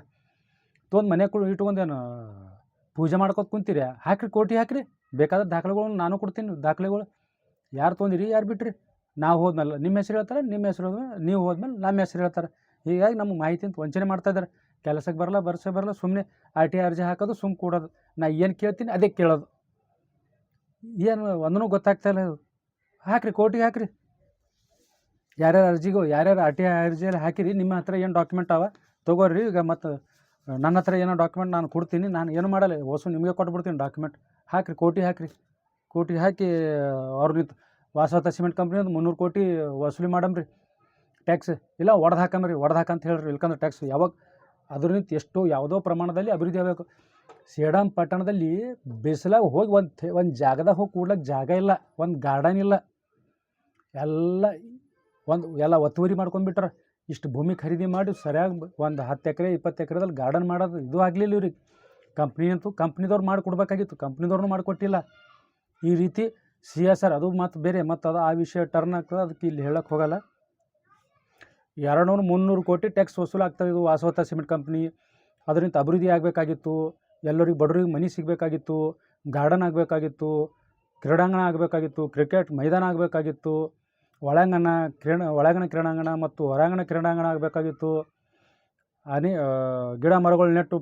ತೊಗೊಂಡು ಮನೆಗೆ ಇಟ್ಕೊಂಡೇನು ಪೂಜೆ ಮಾಡ್ಕೊತ ಕುಂತೀರಿ? ಹಾಕಿರಿ, ಕೋಟಿ ಹಾಕಿರಿ, ಬೇಕಾದ ದಾಖಲೆಗಳು ನಾನು ಕೊಡ್ತೀನಿ. ದಾಖಲೆಗಳು ಯಾರು ತೊಗೊಂಡಿರಿ, ಯಾರು ಬಿಟ್ರಿ? ನಾವು ಹೋದ್ಮೇಲೆ ನಿಮ್ಮ ಹೆಸರು ಹೇಳ್ತಾರೆ, ನಿಮ್ಮ ಹೆಸರು ಹೋದ್ಮೇಲೆ ನೀವು ಹೋದ್ಮೇಲೆ ನಮ್ಮ ಹೆಸರು ಹೇಳ್ತಾರೆ. ಹೀಗಾಗಿ ನಮಗೆ ಮಾಹಿತಿ ಅಂತ ವಂಚನೆ ಮಾಡ್ತಾಯಿದ್ದಾರೆ. ಕೆಲಸಕ್ಕೆ ಬರಲ್ಲ, ಸುಮ್ಮನೆ RTI ಅರ್ಜಿ ಹಾಕೋದು, ಕೊಡೋದು. ನಾ ಏನು ಕೇಳ್ತೀನಿ ಅದೇ ಕೇಳೋದು. ಏನು ಒಂದೂ ಗೊತ್ತಾಗ್ತಾಯಿಲ್ಲ. ಹಾಕಿರಿ, ಕೋಟಿಗೆ ಹಾಕಿರಿ. ಯಾರ್ಯಾರು RTI ಅರ್ಜಿಯಲ್ಲಿ ಹಾಕಿರಿ, ನಿಮ್ಮ ಹತ್ರ ಏನು ಡಾಕ್ಯುಮೆಂಟ್ ಅವ ತೊಗೋರಿ. ಈಗ ಮತ್ತು ನನ್ನ ಹತ್ರ ಏನೋ ಡಾಕ್ಯುಮೆಂಟ್ ನಾನು ಕೊಡ್ತೀನಿ, ನಾನು ಏನು ಮಾಡಲ್ಲ, ನಿಮಗೆ ಕೊಟ್ಬಿಡ್ತೀನಿ ಡಾಕ್ಯುಮೆಂಟ್. ಹಾಕಿರಿ, ಕೋಟಿಗೆ ಹಾಕಿ ಅವ್ರನ್ನ ವಾಸವತ ಸಿಮೆಂಟ್ ಕಂಪ್ನಿಯದು 300 ಕೋಟಿ ವಸೂಲಿ ಮಾಡಮ್ರಿ ಟ್ಯಾಕ್ಸ್. ಇಲ್ಲ ಒಡೆದು ಹಾಕಂತ ಹೇಳ್ರಿ. ಇಲ್ಕಂದ್ರೆ ಟ್ಯಾಕ್ಸ್ ಯಾವಾಗ ಅದರಿಂದ ಯಾವುದೋ ಪ್ರಮಾಣದಲ್ಲಿ ಅಭಿವೃದ್ಧಿ ಆಗಬೇಕು. ಸೇಡಂ ಪಟ್ಟಣದಲ್ಲಿ ಬಿಸಿಲಾಗ ಹೋಗಿ ಒಂದು ಜಾಗದಾಗ ಹೋಗಿ ಕೂಡ್ಲಿಕ್ಕೆ ಜಾಗ ಇಲ್ಲ, ಒಂದು ಗಾರ್ಡನ್ ಇಲ್ಲ. ಎಲ್ಲ ಒತ್ತುವರಿ ಮಾಡ್ಕೊಂಡ್ಬಿಟ್ರೆ. ಇಷ್ಟು ಭೂಮಿ ಖರೀದಿ ಮಾಡಿ ಸರಿಯಾಗಿ ಒಂದು 10 ಎಕರೆ 20 ಎಕರೆದಲ್ಲಿ ಗಾರ್ಡನ್ ಮಾಡೋದು ಇದು ಆಗಲಿಲ್ಲ ಇವ್ರಿಗೆ. ಕಂಪ್ನಿದವ್ರು ಮಾಡಿಕೊಡ್ಬೇಕಾಗಿತ್ತು, ಕಂಪ್ನಿದವ್ರನ್ನೂ ಮಾಡಿಕೊಟ್ಟಿಲ್ಲ. ಈ ರೀತಿ CSR ಅದು ಮತ್ತು ಬೇರೆ, ಮತ್ತು ಅದು ಆ ವಿಷಯ ಟರ್ನ್ ಆಗ್ತದೆ. ಅದಕ್ಕೆ ಇಲ್ಲಿ ಹೇಳಕ್ಕೆ ಹೋಗಲ್ಲ. 200-300 ಕೋಟಿ ಟ್ಯಾಕ್ಸ್ ವಸೂಲಾಗ್ತದೆ ಇದು ವಾಸವತ ಸಿಮೆಂಟ್ ಕಂಪ್ನಿ. ಅದರಿಂದ ಅಭಿವೃದ್ಧಿ ಆಗಬೇಕಾಗಿತ್ತು, ಎಲ್ಲರಿಗೆ ಬಡವರಿಗೆ ಮನೆ ಸಿಗಬೇಕಾಗಿತ್ತು, ಗಾರ್ಡನ್ ಆಗಬೇಕಾಗಿತ್ತು, ಕ್ರೀಡಾಂಗಣ ಆಗಬೇಕಾಗಿತ್ತು, ಕ್ರಿಕೆಟ್ ಮೈದಾನ ಆಗಬೇಕಾಗಿತ್ತು, ಒಳಾಂಗಣ ಕ್ರೀಡಾಂಗಣ ಮತ್ತು ಹೊರಾಂಗಣ ಕ್ರೀಡಾಂಗಣ ಆಗಬೇಕಾಗಿತ್ತು. ಗಿಡ ಮರಗಳು ನೆಟ್ಟು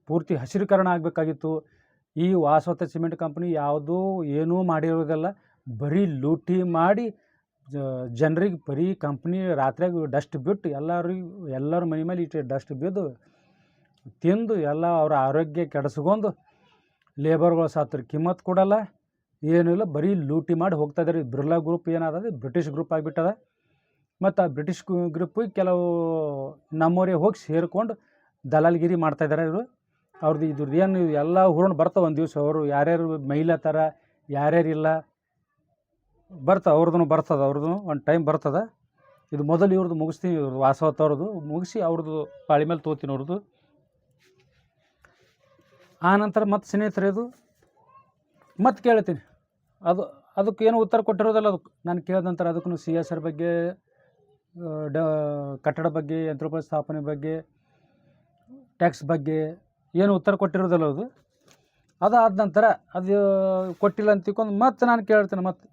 ಪೂರ್ತಿ ಹಸಿರೀಕರಣ ಆಗಬೇಕಾಗಿತ್ತು. ಈ ವಾಸವತ ಸಿಮೆಂಟ್ ಕಂಪ್ನಿ ಯಾವುದೂ ಏನೂ ಮಾಡಿರೋದಿಲ್ಲ, ಬರೀ ಲೂಟಿ ಮಾಡಿ ಜನರಿಗೆ ಬರೀ ಕಂಪ್ನಿ ರಾತ್ರಿಯಾಗ ಡಸ್ಟ್ ಬಿಟ್ಟು ಎಲ್ಲರ ಮನೆ ಮೇಲೆ ಇಟ್ಟು ಡಸ್ಟ್ ಬಿದ್ದು ತಿಂದು ಎಲ್ಲ ಅವ್ರ ಆರೋಗ್ಯ ಕೆಡಿಸ್ಕೊಂಡು ಲೇಬರ್ಗಳು ಸಾತ್ರಿ ಕಿಮ್ಮತ್ತು ಕೊಡಲ್ಲ, ಏನೂ ಇಲ್ಲ, ಬರೀ ಲೂಟಿ ಮಾಡಿ ಹೋಗ್ತಾ ಇದ್ದಾರೆ. ಬಿರ್ಲಾ ಗ್ರೂಪ್ ಏನಾದ ಬ್ರಿಟಿಷ್ ಗ್ರೂಪ್ ಆಗಿಬಿಟ್ಟದ. ಮತ್ತು ಆ ಬ್ರಿಟಿಷ್ ಗ್ರೂಪಿಗೆ ಕೆಲವು ನಮ್ಮವರೇ ಹೋಗಿ ಸೇರಿಕೊಂಡು ದಲಾಲ್ಗಿರಿ ಮಾಡ್ತಾಯಿದ್ದಾರೆ ಇವರು. ಇದ್ರದ್ದು ಏನು ಎಲ್ಲ ಹೂರಣ ಬರ್ತಾವೆ ಒಂದು ದಿವಸ. ಅವರು ಯಾರ್ಯಾರು ಮೈಲತ್ತಾರ ಯಾರ್ಯಾರಿಲ್ಲ ಬರ್ತಾವೆ, ಅವ್ರದ್ದು ಒಂದು ಟೈಮ್ ಬರ್ತದೆ. ಇದು ಮೊದಲು ಇವ್ರದ್ದು ಮುಗಿಸ್ತೀನಿ, ಇವ್ರದ್ದು ವಾಸವತ್ತವ್ರದ್ದು ಮುಗಿಸಿ ಅವ್ರದ್ದು ಪಾಳಿ ಮೇಲೆ ತೋತೀನಿ ಅವ್ರದ್ದು. ಆನಂತರ ಮತ್ತು ಸ್ನೇಹಿತರೆ ಇದು ಮತ್ತೆ ಕೇಳ್ತೀನಿ, ಅದಕ್ಕೆ ಏನು ಉತ್ತರ ಕೊಟ್ಟಿರೋದಲ್ಲ. ಅದಕ್ಕೆ ನಾನು ಕೇಳಿದ ನಂತರ ಅದಕ್ಕೂ CSR ಬಗ್ಗೆ, ಕಟ್ಟಡ ಬಗ್ಗೆ, ಯಂತ್ರೋಪಕರಣ ಸ್ಥಾಪನೆ ಬಗ್ಗೆ, ಟ್ಯಾಕ್ಸ್ ಬಗ್ಗೆ ಏನು ಉತ್ತರ ಕೊಟ್ಟಿರೋದಲ್ಲ. ಅದಾದ ನಂತರ ಅದು ಕೊಟ್ಟಿಲ್ಲ ಅಂತ ತಿಳ್ಕೊಂಡು ಮತ್ತೆ ನಾನು ಕೇಳ್ತೀನಿ. ಮತ್ತು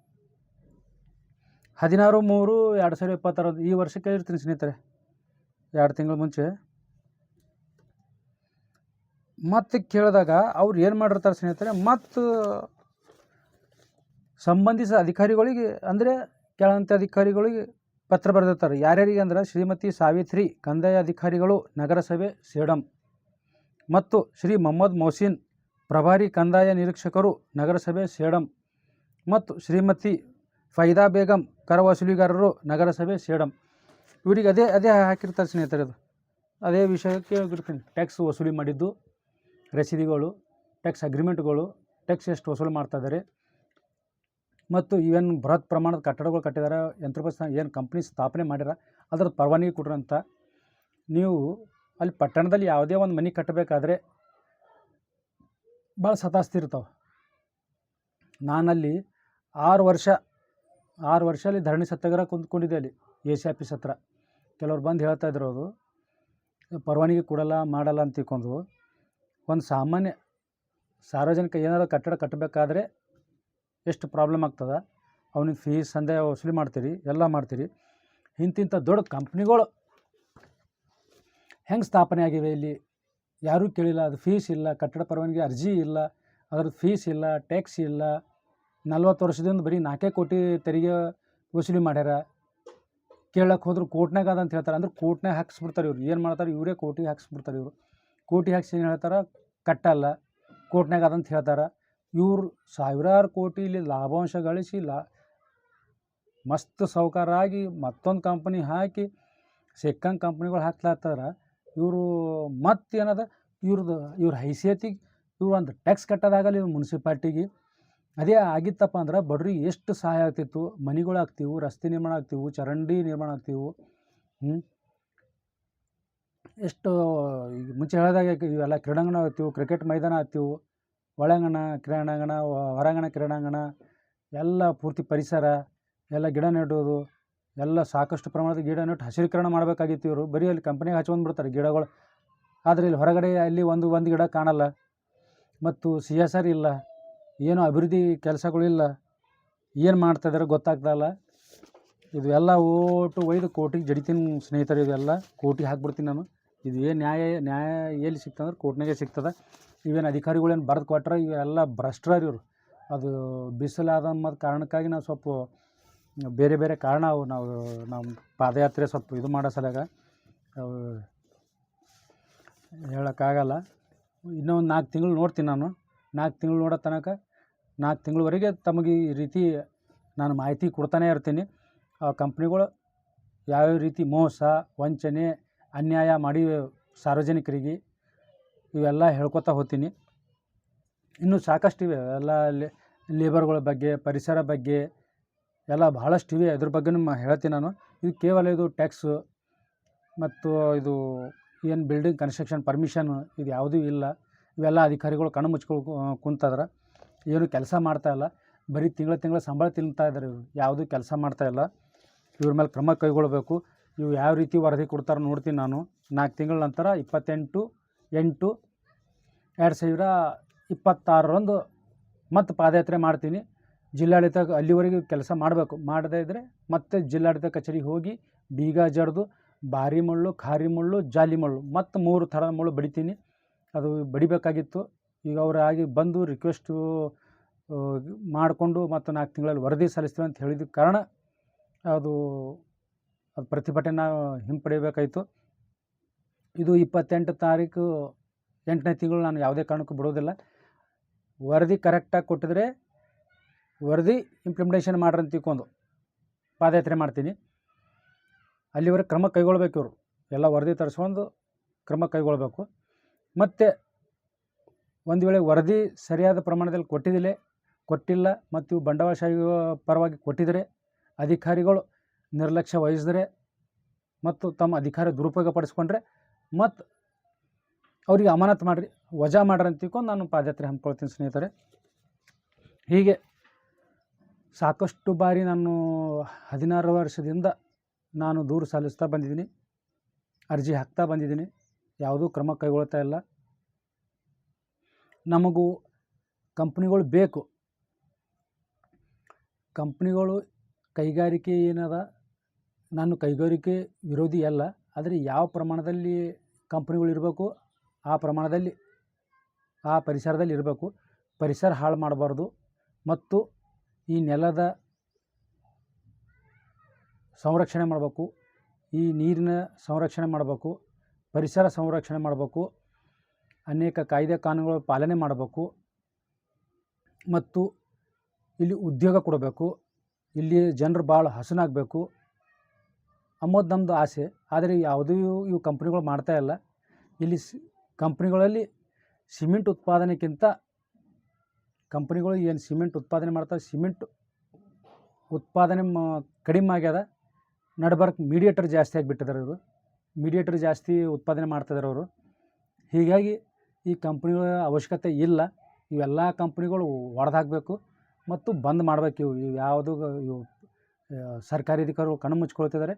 16/3/2026 ಈ ವರ್ಷ ಕೇಳಿರ್ತೀನಿ ಸ್ನೇಹಿತರೆ, 2 ತಿಂಗಳ ಮುಂಚೆ. ಮತ್ತೆ ಕೇಳಿದಾಗ ಅವ್ರು ಏನು ಮಾಡಿರ್ತಾರೆ ಸ್ನೇಹಿತರೆ, ಮತ್ತು ಸಂಬಂಧಿಸಿದ ಅಧಿಕಾರಿಗಳಿಗೆ ಅಂದರೆ ಕೆಳಹಂತ ಅಧಿಕಾರಿಗಳಿಗೆ ಪತ್ರ ಬರೆದಿರ್ತಾರೆ. ಯಾರ್ಯಾರಿಗೆ ಅಂದ್ರೆ ಶ್ರೀಮತಿ ಸಾವಿತ್ರಿ ಕಂದಾಯ ಅಧಿಕಾರಿಗಳು ನಗರಸಭೆ ಸೇಡಂ, ಮತ್ತು ಶ್ರೀ ಮೊಹಮ್ಮದ್ ಮೊಹಸಿನ್ ಪ್ರಭಾರಿ ಕಂದಾಯ ನಿರೀಕ್ಷಕರು ನಗರಸಭೆ ಸೇಡಂ, ಮತ್ತು ಶ್ರೀಮತಿ ಫೈದಾ ಬೇಗಂ ಕರ ವಸೂಲಿಗಾರರು ನಗರಸಭೆ ಸೇಡಂ. ಇವರಿಗೆ ಅದೇ ಹಾಕಿರ್ತಾರೆ ಸ್ನೇಹಿತರೆ. ಅದೇ ವಿಷಯಕ್ಕೆ ಹೋಗಿರ್ತೀನಿ. ಟ್ಯಾಕ್ಸ್ ವಸೂಲಿ ಮಾಡಿದ್ದು ರಸೀದಿಗಳು, ಟ್ಯಾಕ್ಸ್ ಅಗ್ರಿಮೆಂಟ್ಗಳು, ಟ್ಯಾಕ್ಸ್ ಎಷ್ಟು ವಸೂಲಿ ಮಾಡ್ತಾಯಿದ್ದಾರೆ, ಮತ್ತು ಇವೇನು ಬೃಹತ್ ಪ್ರಮಾಣದ ಕಟ್ಟಡಗಳು ಕಟ್ಟಿದ್ದಾರೆ, ಯಂತ್ರೋಪಕರಣ ಏನು ಕಂಪ್ನಿ ಸ್ಥಾಪನೆ ಮಾಡ್ಯಾರ ಅದ್ರ ಪರವಾನಗಿ ಕೊಡ್ರಂತ. ನೀವು ಅಲ್ಲಿ ಪಟ್ಟಣದಲ್ಲಿ ಯಾವುದೇ ಒಂದು ಮನೆ ಕಟ್ಟಬೇಕಾದ್ರೆ ಭಾಳ ಸತಾಸ್ತಿರ್ತಾವೆ. ನಾನಲ್ಲಿ 6 ವರ್ಷ ಅಲ್ಲಿ ಧರಣಿ ಸತ್ಯಾಗ್ರಹ ಕುಂತ್ಕೊಂಡಿದ್ದೆ ಅಲ್ಲಿ AC ಆಫೀಸ್ ಹತ್ರ. ಕೆಲವ್ರು ಬಂದು ಹೇಳ್ತಾಯಿದ್ರು, ಅದು ಪರವಾನಗಿ ಕೊಡಲ್ಲ ಮಾಡಲ್ಲ ಅಂತ ತಿಳ್ಕೊಂಡು. ಒಂದು ಸಾಮಾನ್ಯ ಸಾರ್ವಜನಿಕ ಏನಾದ್ರು ಕಟ್ಟಡ ಕಟ್ಟಬೇಕಾದ್ರೆ ಎಷ್ಟು ಪ್ರಾಬ್ಲಮ್ ಆಗ್ತದೆ, ಅವನಿಗೆ ಫೀಸ್ ಸಂದೇಹ ವಸೂಲಿ ಮಾಡ್ತೀರಿ, ಎಲ್ಲ ಮಾಡ್ತೀರಿ. ಇಂತಿಂಥ ದೊಡ್ಡ ಕಂಪ್ನಿಗಳು ಹೆಂಗೆ ಸ್ಥಾಪನೆ ಆಗಿವೆ ಇಲ್ಲಿ ಯಾರೂ ಕೇಳಿಲ್ಲ. ಅದು ಫೀಸ್ ಇಲ್ಲ, ಕಟ್ಟಡ ಪರವಾನಗಿ ಅರ್ಜಿ ಇಲ್ಲ, ಅದ್ರದ್ದು ಫೀಸ್ ಇಲ್ಲ, ಟ್ಯಾಕ್ಸ್ ಇಲ್ಲ. 40 ವರ್ಷದಿಂದ ಬರೀ 4 ಕೋಟಿ ತೆರಿಗೆ ವಸೂಲಿ ಮಾಡ್ಯಾರ. ಕೇಳಕ್ಕೆ ಹೋದ್ರೆ ಕೋರ್ಟ್ನಾಗ ಅದಂತ ಹೇಳ್ತಾರೆ. ಅಂದ್ರೆ ಕೋರ್ಟ್ನಾಗ ಹಾಕ್ಸ್ಬಿಡ್ತಾರೆ ಇವ್ರು. ಏನು ಮಾಡ್ತಾರೆ, ಇವರೇ ಕೋರ್ಟಿಗೆ ಹಾಕ್ಸ್ಬಿಡ್ತಾರೆ ಇವರು. ಕೋರ್ಟಿಗೆ ಹಾಕ್ಸಿ ಏನು ಹೇಳ್ತಾರೆ, ಕಟ್ಟಲ್ಲ, ಕೋರ್ಟ್ನಾಗ ಅದಂತ ಹೇಳ್ತಾರೆ. ಇವರು ಸಾವಿರಾರು ಕೋಟಿ ಇಲ್ಲಿ ಲಾಭಾಂಶ ಗಳಿಸಿ ಮಸ್ತ್ ಸಾಹುಕಾರಾಗಿ ಮತ್ತೊಂದು ಕಂಪ್ನಿ ಹಾಕಿ ಸಿಕ್ಕಂಗೆ ಕಂಪ್ನಿಗಳು ಹಾಕ್ಲಾತ್ತಾರ. ಇವರು ಮತ್ತೇನದ ಇವ್ರ ಹೈಸಿಯತಿಗೆ ಇವ್ರು ಒಂದು ಟ್ಯಾಕ್ಸ್ ಕಟ್ಟೋದಾಗಲ್ಲ ಇವ್ರು ಮುನ್ಸಿಪಾಲ್ಟಿಗೆ. ಅದೇ ಆಗಿತ್ತಪ್ಪ ಅಂದ್ರೆ ಬಡ್ರಿಗೆ ಎಷ್ಟು ಸಹಾಯ ಆಗ್ತಿತ್ತು. ಮನೆಗಳು ಆಗ್ತಿವು, ರಸ್ತೆ ನಿರ್ಮಾಣ ಆಗ್ತಿವು, ಚರಂಡಿ ನಿರ್ಮಾಣ ಆಗ್ತಿವು. ಎಷ್ಟು ಈಗ ಮುಂಚೆ ಹೇಳಿದಾಗ ಇವೆಲ್ಲ ಕ್ರೀಡಾಂಗಣ ಆಗ್ತಿವು, ಕ್ರಿಕೆಟ್ ಮೈದಾನ ಆಗ್ತಿವು, ಒಳಾಂಗಣ ಕ್ರೀಡಾಂಗಣ, ಹೊರಾಂಗಣ ಕ್ರೀಡಾಂಗಣ ಎಲ್ಲ ಪೂರ್ತಿ ಪರಿಸರ ಎಲ್ಲ ಗಿಡ ನೆಡೋದು, ಎಲ್ಲ ಸಾಕಷ್ಟು ಪ್ರಮಾಣದ ಗಿಡ ನೆಟ್ಟು ಹಸಿರೀಕರಣ ಮಾಡಬೇಕಾಗಿತ್ತು. ಇವರು ಬರೀ ಅಲ್ಲಿ ಕಂಪ್ನಿಗೆ ಹಚ್ಕೊಂಡ್ಬಿಡ್ತಾರೆ ಗಿಡಗಳು. ಆದರೆ ಇಲ್ಲಿ ಹೊರಗಡೆ ಅಲ್ಲಿ ಒಂದು ಗಿಡ ಕಾಣಲ್ಲ. ಮತ್ತು CSR ಇಲ್ಲ, ಏನೂ ಅಭಿವೃದ್ಧಿ ಕೆಲಸಗಳಿಲ್ಲ. ಏನು ಮಾಡ್ತಾಯಿದ್ದಾರೆ ಗೊತ್ತಾಗ್ತಾಯಿಲ್ಲ. ಇದು ಎಲ್ಲ ಓಟು ಒಯ್ದು ಕೋರ್ಟಿಗೆ ಜಡಿತೀನಿ ಸ್ನೇಹಿತರೆ. ಇದೆಲ್ಲ ಕೋರ್ಟಿಗೆ ಹಾಕ್ಬಿಡ್ತೀನಿ ನಾನು. ಇದು ಏನು ನ್ಯಾಯ ಎಲ್ಲಿ ಸಿಗ್ತಂದ್ರೆ ಕೋರ್ಟ್ನಾಗೆ ಸಿಗ್ತದೆ. ಇವೇನು ಅಧಿಕಾರಿಗಳೇನು ಬರೆದು ಕೊಟ್ಟರೆ ಇವೆಲ್ಲ ಭ್ರಷ್ಟರ ಇವರು. ಅದು ಬಿಸಿಲಾದ ಮತ್ತು ಕಾರಣಕ್ಕಾಗಿ ನಾವು ಸ್ವಲ್ಪ ಬೇರೆ ಕಾರಣ ನಾವು ಪಾದಯಾತ್ರೆ ಸ್ವಲ್ಪ ಇದು ಮಾಡೋ ಸಲುವಾಗ ಹೇಳೋಕ್ಕಾಗಲ್ಲ. ಇನ್ನೂ ಒಂದು 4 ತಿಂಗಳು ನೋಡ್ತೀನಿ ನಾನು. 4 ತಿಂಗಳು ನೋಡೋ ತನಕ 4 ತಿಂಗಳವರೆಗೆ ತಮಗೆ ಈ ರೀತಿ ನಾನು ಮಾಹಿತಿ ಕೊಡ್ತಾನೆ ಇರ್ತೀನಿ. ಆ ಕಂಪ್ನಿಗಳು ಯಾವ್ಯಾವ ರೀತಿ ಮೋಸ, ವಂಚನೆ, ಅನ್ಯಾಯ ಮಾಡಿ ಸಾರ್ವಜನಿಕರಿಗೆ ಇವೆಲ್ಲ ಹೇಳ್ಕೊತಾ ಹೋಗ್ತೀನಿ. ಇನ್ನೂ ಸಾಕಷ್ಟಿವೆ ಎಲ್ಲ. ಲೇಬರ್ಗಳ ಬಗ್ಗೆ, ಪರಿಸರ ಬಗ್ಗೆ ಎಲ್ಲ ಭಾಳಷ್ಟಿವೆ. ಇದ್ರ ಬಗ್ಗೆನೂ ಹೇಳ್ತೀನಿ ನಾನು. ಇದು ಕೇವಲ ಇದು ಟ್ಯಾಕ್ಸು ಮತ್ತು ಇದು ಏನು ಬಿಲ್ಡಿಂಗ್ ಕನ್ಸ್ಟ್ರಕ್ಷನ್ ಪರ್ಮಿಷನ್ ಇದು ಯಾವುದೂ ಇಲ್ಲ. ಇವೆಲ್ಲ ಅಧಿಕಾರಿಗಳು ಕಣ್ಣು ಮುಚ್ಕೊಂಡು ಕುಂತಾದ್ರೆ ಏನು ಕೆಲಸ ಮಾಡ್ತಾಯಿಲ್ಲ. ಬರೀ ತಿಂಗಳ ಸಂಬಳ ತಿಂತಾ ಇದ್ದಾರೆ ಇವರು. ಯಾವುದೂ ಕೆಲಸ ಮಾಡ್ತಾಯಿಲ್ಲ. ಇವ್ರ ಮೇಲೆ ಕ್ರಮ ಕೈಗೊಳ್ಳಬೇಕು. ಇವು ಯಾವ ರೀತಿ ವರದಿ ಕೊಡ್ತಾರೆ ನೋಡ್ತೀನಿ ನಾನು. 4 ತಿಂಗಳ ನಂತರ 28/8/2026 ಮತ್ತೆ ಪಾದಯಾತ್ರೆ ಮಾಡ್ತೀನಿ. ಜಿಲ್ಲಾಡಳಿತ ಅಲ್ಲಿವರೆಗೆ ಕೆಲಸ ಮಾಡಬೇಕು. ಮಾಡದೇ ಇದ್ದರೆ ಮತ್ತೆ ಜಿಲ್ಲಾಡಳಿತ ಕಚೇರಿಗೆ ಹೋಗಿ ಬೀಗ ಜಡಿದು ಭಾರಿ ಮುಳ್ಳು, ಖಾರಿ ಮುಳ್ಳು, ಜಾಲಿ ಮುಳ್ಳು ಮತ್ತು 3 ಥರದ ಮುಳ್ಳು ಬಡಿತೀನಿ. ಅದು ಬಡಿಬೇಕಾಗಿತ್ತು. ಈಗ ಅವರು ಆಗಿ ಬಂದು ರಿಕ್ವೆಸ್ಟು ಮಾಡಿಕೊಂಡು ಮತ್ತು 4 ತಿಂಗಳಲ್ಲಿ ವರದಿ ಸಲ್ಲಿಸ್ತೀವಿ ಅಂತ ಹೇಳಿದ ಕಾರಣ ಅದು ಪ್ರತಿಭಟನೆ ಹಿಂಪಡೆಯಬೇಕಾಯಿತು. ಇದು 28 ತಾರೀಕು 8ನೇ ತಿಂಗಳು ನಾನು ಯಾವುದೇ ಕಾರಣಕ್ಕೂ ಬಿಡೋದಿಲ್ಲ. ವರದಿ ಕರೆಕ್ಟಾಗಿ ಕೊಟ್ಟಿದ್ರೆ ವರದಿ ಇಂಪ್ಲಿಮೆಂಟೇಷನ್ ಮಾಡ್ರಿ ಅಂತ ತಿಳ್ಕೊಂಡು ಪಾದಯಾತ್ರೆ ಮಾಡ್ತೀನಿ. ಅಲ್ಲಿವರೆಗೆ ಕ್ರಮ ಕೈಗೊಳ್ಬೇಕು. ಇವರು ಎಲ್ಲ ವರದಿ ತರಿಸ್ಕೊಂಡು ಕ್ರಮ ಕೈಗೊಳ್ಳಬೇಕು. ಮತ್ತು ಒಂದು ವೇಳೆ ವರದಿ ಸರಿಯಾದ ಪ್ರಮಾಣದಲ್ಲಿ ಕೊಟ್ಟಿಲ್ಲ ಮತ್ತು ಇವು ಬಂಡವಾಳಶಾಹಿ ಪರವಾಗಿ ಕೊಟ್ಟಿದ್ದರೆ, ಅಧಿಕಾರಿಗಳು ನಿರ್ಲಕ್ಷ್ಯ ವಹಿಸಿದರೆ ಮತ್ತು ತಮ್ಮ ಅಧಿಕಾರ ದುರುಪಯೋಗ ಪಡಿಸ್ಕೊಂಡ್ರೆ ಮತ್ತು ಅವರಿಗೆ ಅಮಾನತು ಮಾಡಿರಿ, ವಜಾ ಮಾಡ್ರಿ ಅಂತ ತಿಳ್ಕೊಂಡು ನಾನು ಪಾದಯಾತ್ರೆ ಹಮ್ಮಿಕೊಳ್ತೀನಿ ಸ್ನೇಹಿತರೆ. ಹೀಗೆ ಸಾಕಷ್ಟು ಬಾರಿ ನಾನು 16 ವರ್ಷದಿಂದ ನಾನು ದೂರು ಸಲ್ಲಿಸ್ತಾ ಬಂದಿದ್ದೀನಿ, ಅರ್ಜಿ ಹಾಕ್ತಾ ಬಂದಿದ್ದೀನಿ. ಯಾವುದೂ ಕ್ರಮ ಕೈಗೊಳ್ತಾ ಇಲ್ಲ. ನಮಗೂ ಕಂಪ್ನಿಗಳು ಬೇಕು. ಕಂಪ್ನಿಗಳು ಕೈಗಾರಿಕೆ ಏನದ, ನಾನು ಕೈಗಾರಿಕೆ ವಿರೋಧಿ ಅಲ್ಲ. ಆದರೆ ಯಾವ ಪ್ರಮಾಣದಲ್ಲಿ ಕಂಪ್ನಿಗಳು ಇರಬೇಕು ಆ ಪ್ರಮಾಣದಲ್ಲಿ ಆ ಪರಿಸರದಲ್ಲಿ ಇರಬೇಕು. ಪರಿಸರ ಹಾಳು ಮಾಡಬಾರ್ದು ಮತ್ತು ಈ ನೆಲದ ಸಂರಕ್ಷಣೆ ಮಾಡಬೇಕು, ಈ ನೀರಿನ ಸಂರಕ್ಷಣೆ ಮಾಡಬೇಕು, ಪರಿಸರ ಸಂರಕ್ಷಣೆ ಮಾಡಬೇಕು, ಅನೇಕ ಕಾಯ್ದೆ ಕಾನೂನುಗಳ ಪಾಲನೆ ಮಾಡಬೇಕು ಮತ್ತು ಇಲ್ಲಿ ಉದ್ಯೋಗ ಕೊಡಬೇಕು, ಇಲ್ಲಿ ಜನರು ಭಾಳ ಹಸನಾಗಬೇಕು ಅಂಬೋದು ನಮ್ಮದು ಆಸೆ. ಆದರೆ ಯಾವುದೂ ಇವು ಕಂಪ್ನಿಗಳು ಮಾಡ್ತಾಯಿಲ್ಲ. ಇಲ್ಲಿ ಕಂಪ್ನಿಗಳಲ್ಲಿ ಸಿಮೆಂಟ್ ಉತ್ಪಾದನೆಗಿಂತ ಕಂಪ್ನಿಗಳು ಏನು ಸಿಮೆಂಟ್ ಉತ್ಪಾದನೆ ಮಾಡ್ತಾರೆ, ಸಿಮೆಂಟ್ ಉತ್ಪಾದನೆ ಕಡಿಮೆ ಆಗ್ಯದ. ನಡ್ಬರ್ಕ್ ಮೀಡಿಯೇಟರ್ ಜಾಸ್ತಿ ಆಗಿಬಿಟ್ಟಿದ್ದಾರೆ. ಇವರು ಮೀಡಿಯೇಟರ್ ಜಾಸ್ತಿ ಉತ್ಪಾದನೆ ಮಾಡ್ತಿದ್ದಾರೆ ಅವರು. ಹೀಗಾಗಿ ಈ ಕಂಪ್ನಿಗಳ ಅವಶ್ಯಕತೆ ಇಲ್ಲ. ಇವೆಲ್ಲ ಕಂಪ್ನಿಗಳು ಹೊಡೆದಾಕಬೇಕು ಮತ್ತು ಬಂದ್ ಮಾಡಬೇಕು. ಇವು ಯಾವುದು ಇವು ಸರ್ಕಾರಿ ಅಧಿಕಾರಿಗಳು ಕಣ್ಣು ಮುಚ್ಕೊಳ್ತಿದ್ದಾರೆ.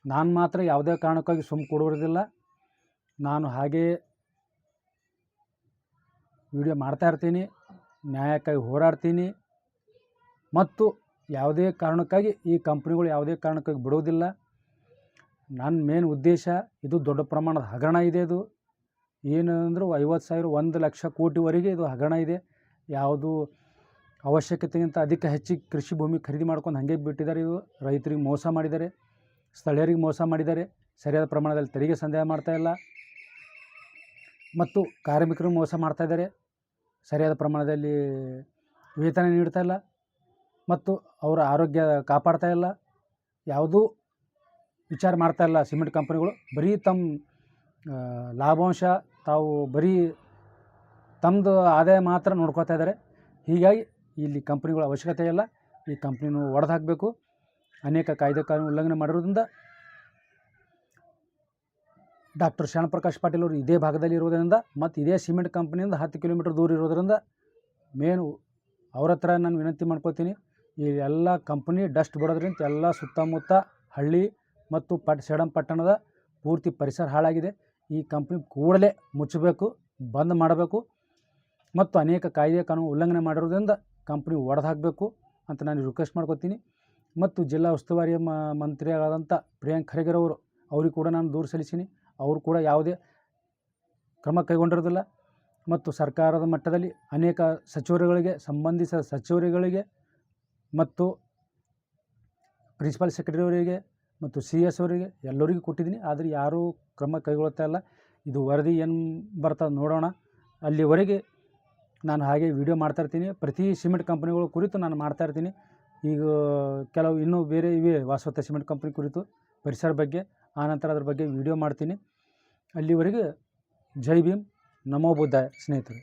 ನಾನು ಮಾತ್ರ ಯಾವುದೇ ಕಾರಣಕ್ಕಾಗಿ ಸುಮ್ಮ ಕೊಡುವುದಿಲ್ಲ. ನಾನು ಹಾಗೇ ವಿಡಿಯೋ ಮಾಡ್ತಾಯಿರ್ತೀನಿ, ನ್ಯಾಯಕ್ಕಾಗಿ ಹೋರಾಡ್ತೀನಿ ಮತ್ತು ಯಾವುದೇ ಕಾರಣಕ್ಕಾಗಿ ಈ ಕಂಪ್ನಿಗಳು ಯಾವುದೇ ಕಾರಣಕ್ಕಾಗಿ ಬಿಡೋದಿಲ್ಲ. ನನ್ನ ಮೇನ್ ಉದ್ದೇಶ ಇದು ದೊಡ್ಡ ಪ್ರಮಾಣದ ಹಗರಣ ಇದೆ. ಇದು ಏನಂದರೂ 50,000 1 ಲಕ್ಷ ಕೋಟಿವರೆಗೆ ಇದು ಹಗರಣ ಇದೆ. ಯಾವುದು ಅವಶ್ಯಕತೆಗಿಂತ ಅಧಿಕ ಹೆಚ್ಚಿಗೆ ಕೃಷಿ ಭೂಮಿ ಖರೀದಿ ಮಾಡ್ಕೊಂಡು ಹಾಗೆ ಬಿಟ್ಟಿದ್ದಾರೆ. ಇದು ರೈತರಿಗೆ ಮೋಸ ಮಾಡಿದ್ದಾರೆ, ಸ್ಥಳೀಯರಿಗೆ ಮೋಸ ಮಾಡಿದ್ದಾರೆ, ಸರಿಯಾದ ಪ್ರಮಾಣದಲ್ಲಿ ತೆರಿಗೆ ಸಂದಾಯ ಮಾಡ್ತಾಯಿಲ್ಲ ಮತ್ತು ಕಾರ್ಮಿಕರಿಗೆ ಮೋಸ ಮಾಡ್ತಾಯಿದ್ದಾರೆ, ಸರಿಯಾದ ಪ್ರಮಾಣದಲ್ಲಿ ವೇತನ ನೀಡ್ತಾಯಿಲ್ಲ ಮತ್ತು ಅವರ ಆರೋಗ್ಯ ಕಾಪಾಡ್ತಾಯಿಲ್ಲ. ಯಾವುದೂ ವಿಚಾರ ಮಾಡ್ತಾಯಿಲ್ಲ ಸಿಮೆಂಟ್ ಕಂಪ್ನಿಗಳು. ಬರೀ ತಮ್ಮ ಲಾಭಾಂಶ ತಾವು ಬರೀ ತಮ್ಮದು ಆದಾಯ ಮಾತ್ರ ನೋಡ್ಕೊತಾ ಇದ್ದಾರೆ. ಹೀಗಾಗಿ ಇಲ್ಲಿ ಕಂಪ್ನಿಗಳ ಅವಶ್ಯಕತೆ ಇಲ್ಲ. ಈ ಕಂಪ್ನಿನೂ ಒಡೆದು ಹಾಕಬೇಕು. ಅನೇಕ ಕಾಯ್ದೆ ಕಾನೂನು ಉಲ್ಲಂಘನೆ ಮಾಡಿರೋದ್ರಿಂದ ಡಾಕ್ಟರ್ ಶರಣಪ್ರಕಾಶ್ ಪಾಟೀಲ್ ಅವರು ಇದೇ ಭಾಗದಲ್ಲಿ ಇರೋದರಿಂದ ಮತ್ತು ಇದೇ ಸಿಮೆಂಟ್ ಕಂಪ್ನಿಯಿಂದ 10 ಕಿಲೋಮೀಟರ್ ದೂರ ಇರೋದರಿಂದ ಮೇನು ಅವ್ರ ಹತ್ರ ನಾನು ವಿನಂತಿ ಮಾಡ್ಕೋತೀನಿ. ಈ ಎಲ್ಲ ಕಂಪ್ನಿ ಡಸ್ಟ್ ಬಿಡೋದ್ರಿಂದ ಎಲ್ಲ ಸುತ್ತಮುತ್ತ ಹಳ್ಳಿ ಮತ್ತು ಸೇಡಂ ಪಟ್ಟಣದ ಪೂರ್ತಿ ಪರಿಸರ ಹಾಳಾಗಿದೆ. ಈ ಕಂಪ್ನಿ ಕೂಡಲೇ ಮುಚ್ಚಬೇಕು, ಬಂದ್ ಮಾಡಬೇಕು ಮತ್ತು ಅನೇಕ ಕಾಯ್ದೆ ಕಾನೂನು ಉಲ್ಲಂಘನೆ ಮಾಡಿರೋದ್ರಿಂದ ಕಂಪ್ನಿ ಒಡೆದು ಹಾಕಬೇಕು ಅಂತ ನಾನು ರಿಕ್ವೆಸ್ಟ್ ಮಾಡ್ಕೋತೀನಿ. ಮತ್ತು ಜಿಲ್ಲಾ ಉಸ್ತುವಾರಿ ಮಂತ್ರಿಯಾದಂಥ ಪ್ರಿಯಾಂಕ್ ಖರ್ಗೆ ಅವರು ಅವ್ರಿಗೆ ಕೂಡ ನಾನು ದೂರು ಸಲ್ಲಿಸೀನಿ. ಅವರು ಕೂಡ ಯಾವುದೇ ಕ್ರಮ ಕೈಗೊಂಡಿರೋದಿಲ್ಲ ಮತ್ತು ಸರ್ಕಾರದ ಮಟ್ಟದಲ್ಲಿ ಅನೇಕ ಸಚಿವರುಗಳಿಗೆ, ಸಂಬಂಧಿಸಿದ ಸಚಿವರುಗಳಿಗೆ ಮತ್ತು ಪ್ರಿನ್ಸಿಪಲ್ ಸೆಕ್ರೆಟರಿ ಅವರಿಗೆ ಮತ್ತು CS ಅವರಿಗೆ ಎಲ್ಲರಿಗೂ ಕೊಟ್ಟಿದ್ದೀನಿ. ಆದರೆ ಯಾರೂ ಕ್ರಮ ಕೈಗೊಳ್ತಾ ಇಲ್ಲ. ಇದು ವರದಿ ಏನು ಬರ್ತದೆ ನೋಡೋಣ. ಅಲ್ಲಿವರೆಗೆ ನಾನು ಹಾಗೆ ವಿಡಿಯೋ ಮಾಡ್ತಾಯಿರ್ತೀನಿ. ಪ್ರತಿ ಸಿಮೆಂಟ್ ಕಂಪ್ನಿಗಳ ಕುರಿತು ನಾನು ಮಾಡ್ತಾಯಿರ್ತೀನಿ. ಈಗ ಕೆಲವು ಇನ್ನೂ ಬೇರೆ ಇವೆ ವಾಸವತ ಸಿಮೆಂಟ್ ಕಂಪ್ನಿ ಕುರಿತು ಪರಿಸರ ಬಗ್ಗೆ, ಆನಂತರ ಅದ್ರ ಬಗ್ಗೆ ವಿಡಿಯೋ ಮಾಡ್ತೀನಿ. ಅಲ್ಲಿವರೆಗೆ ಜೈ ಭೀಮ್, ನಮೋ ಬುದ್ಧಾಯ ಸ್ನೇಹಿತರೆ.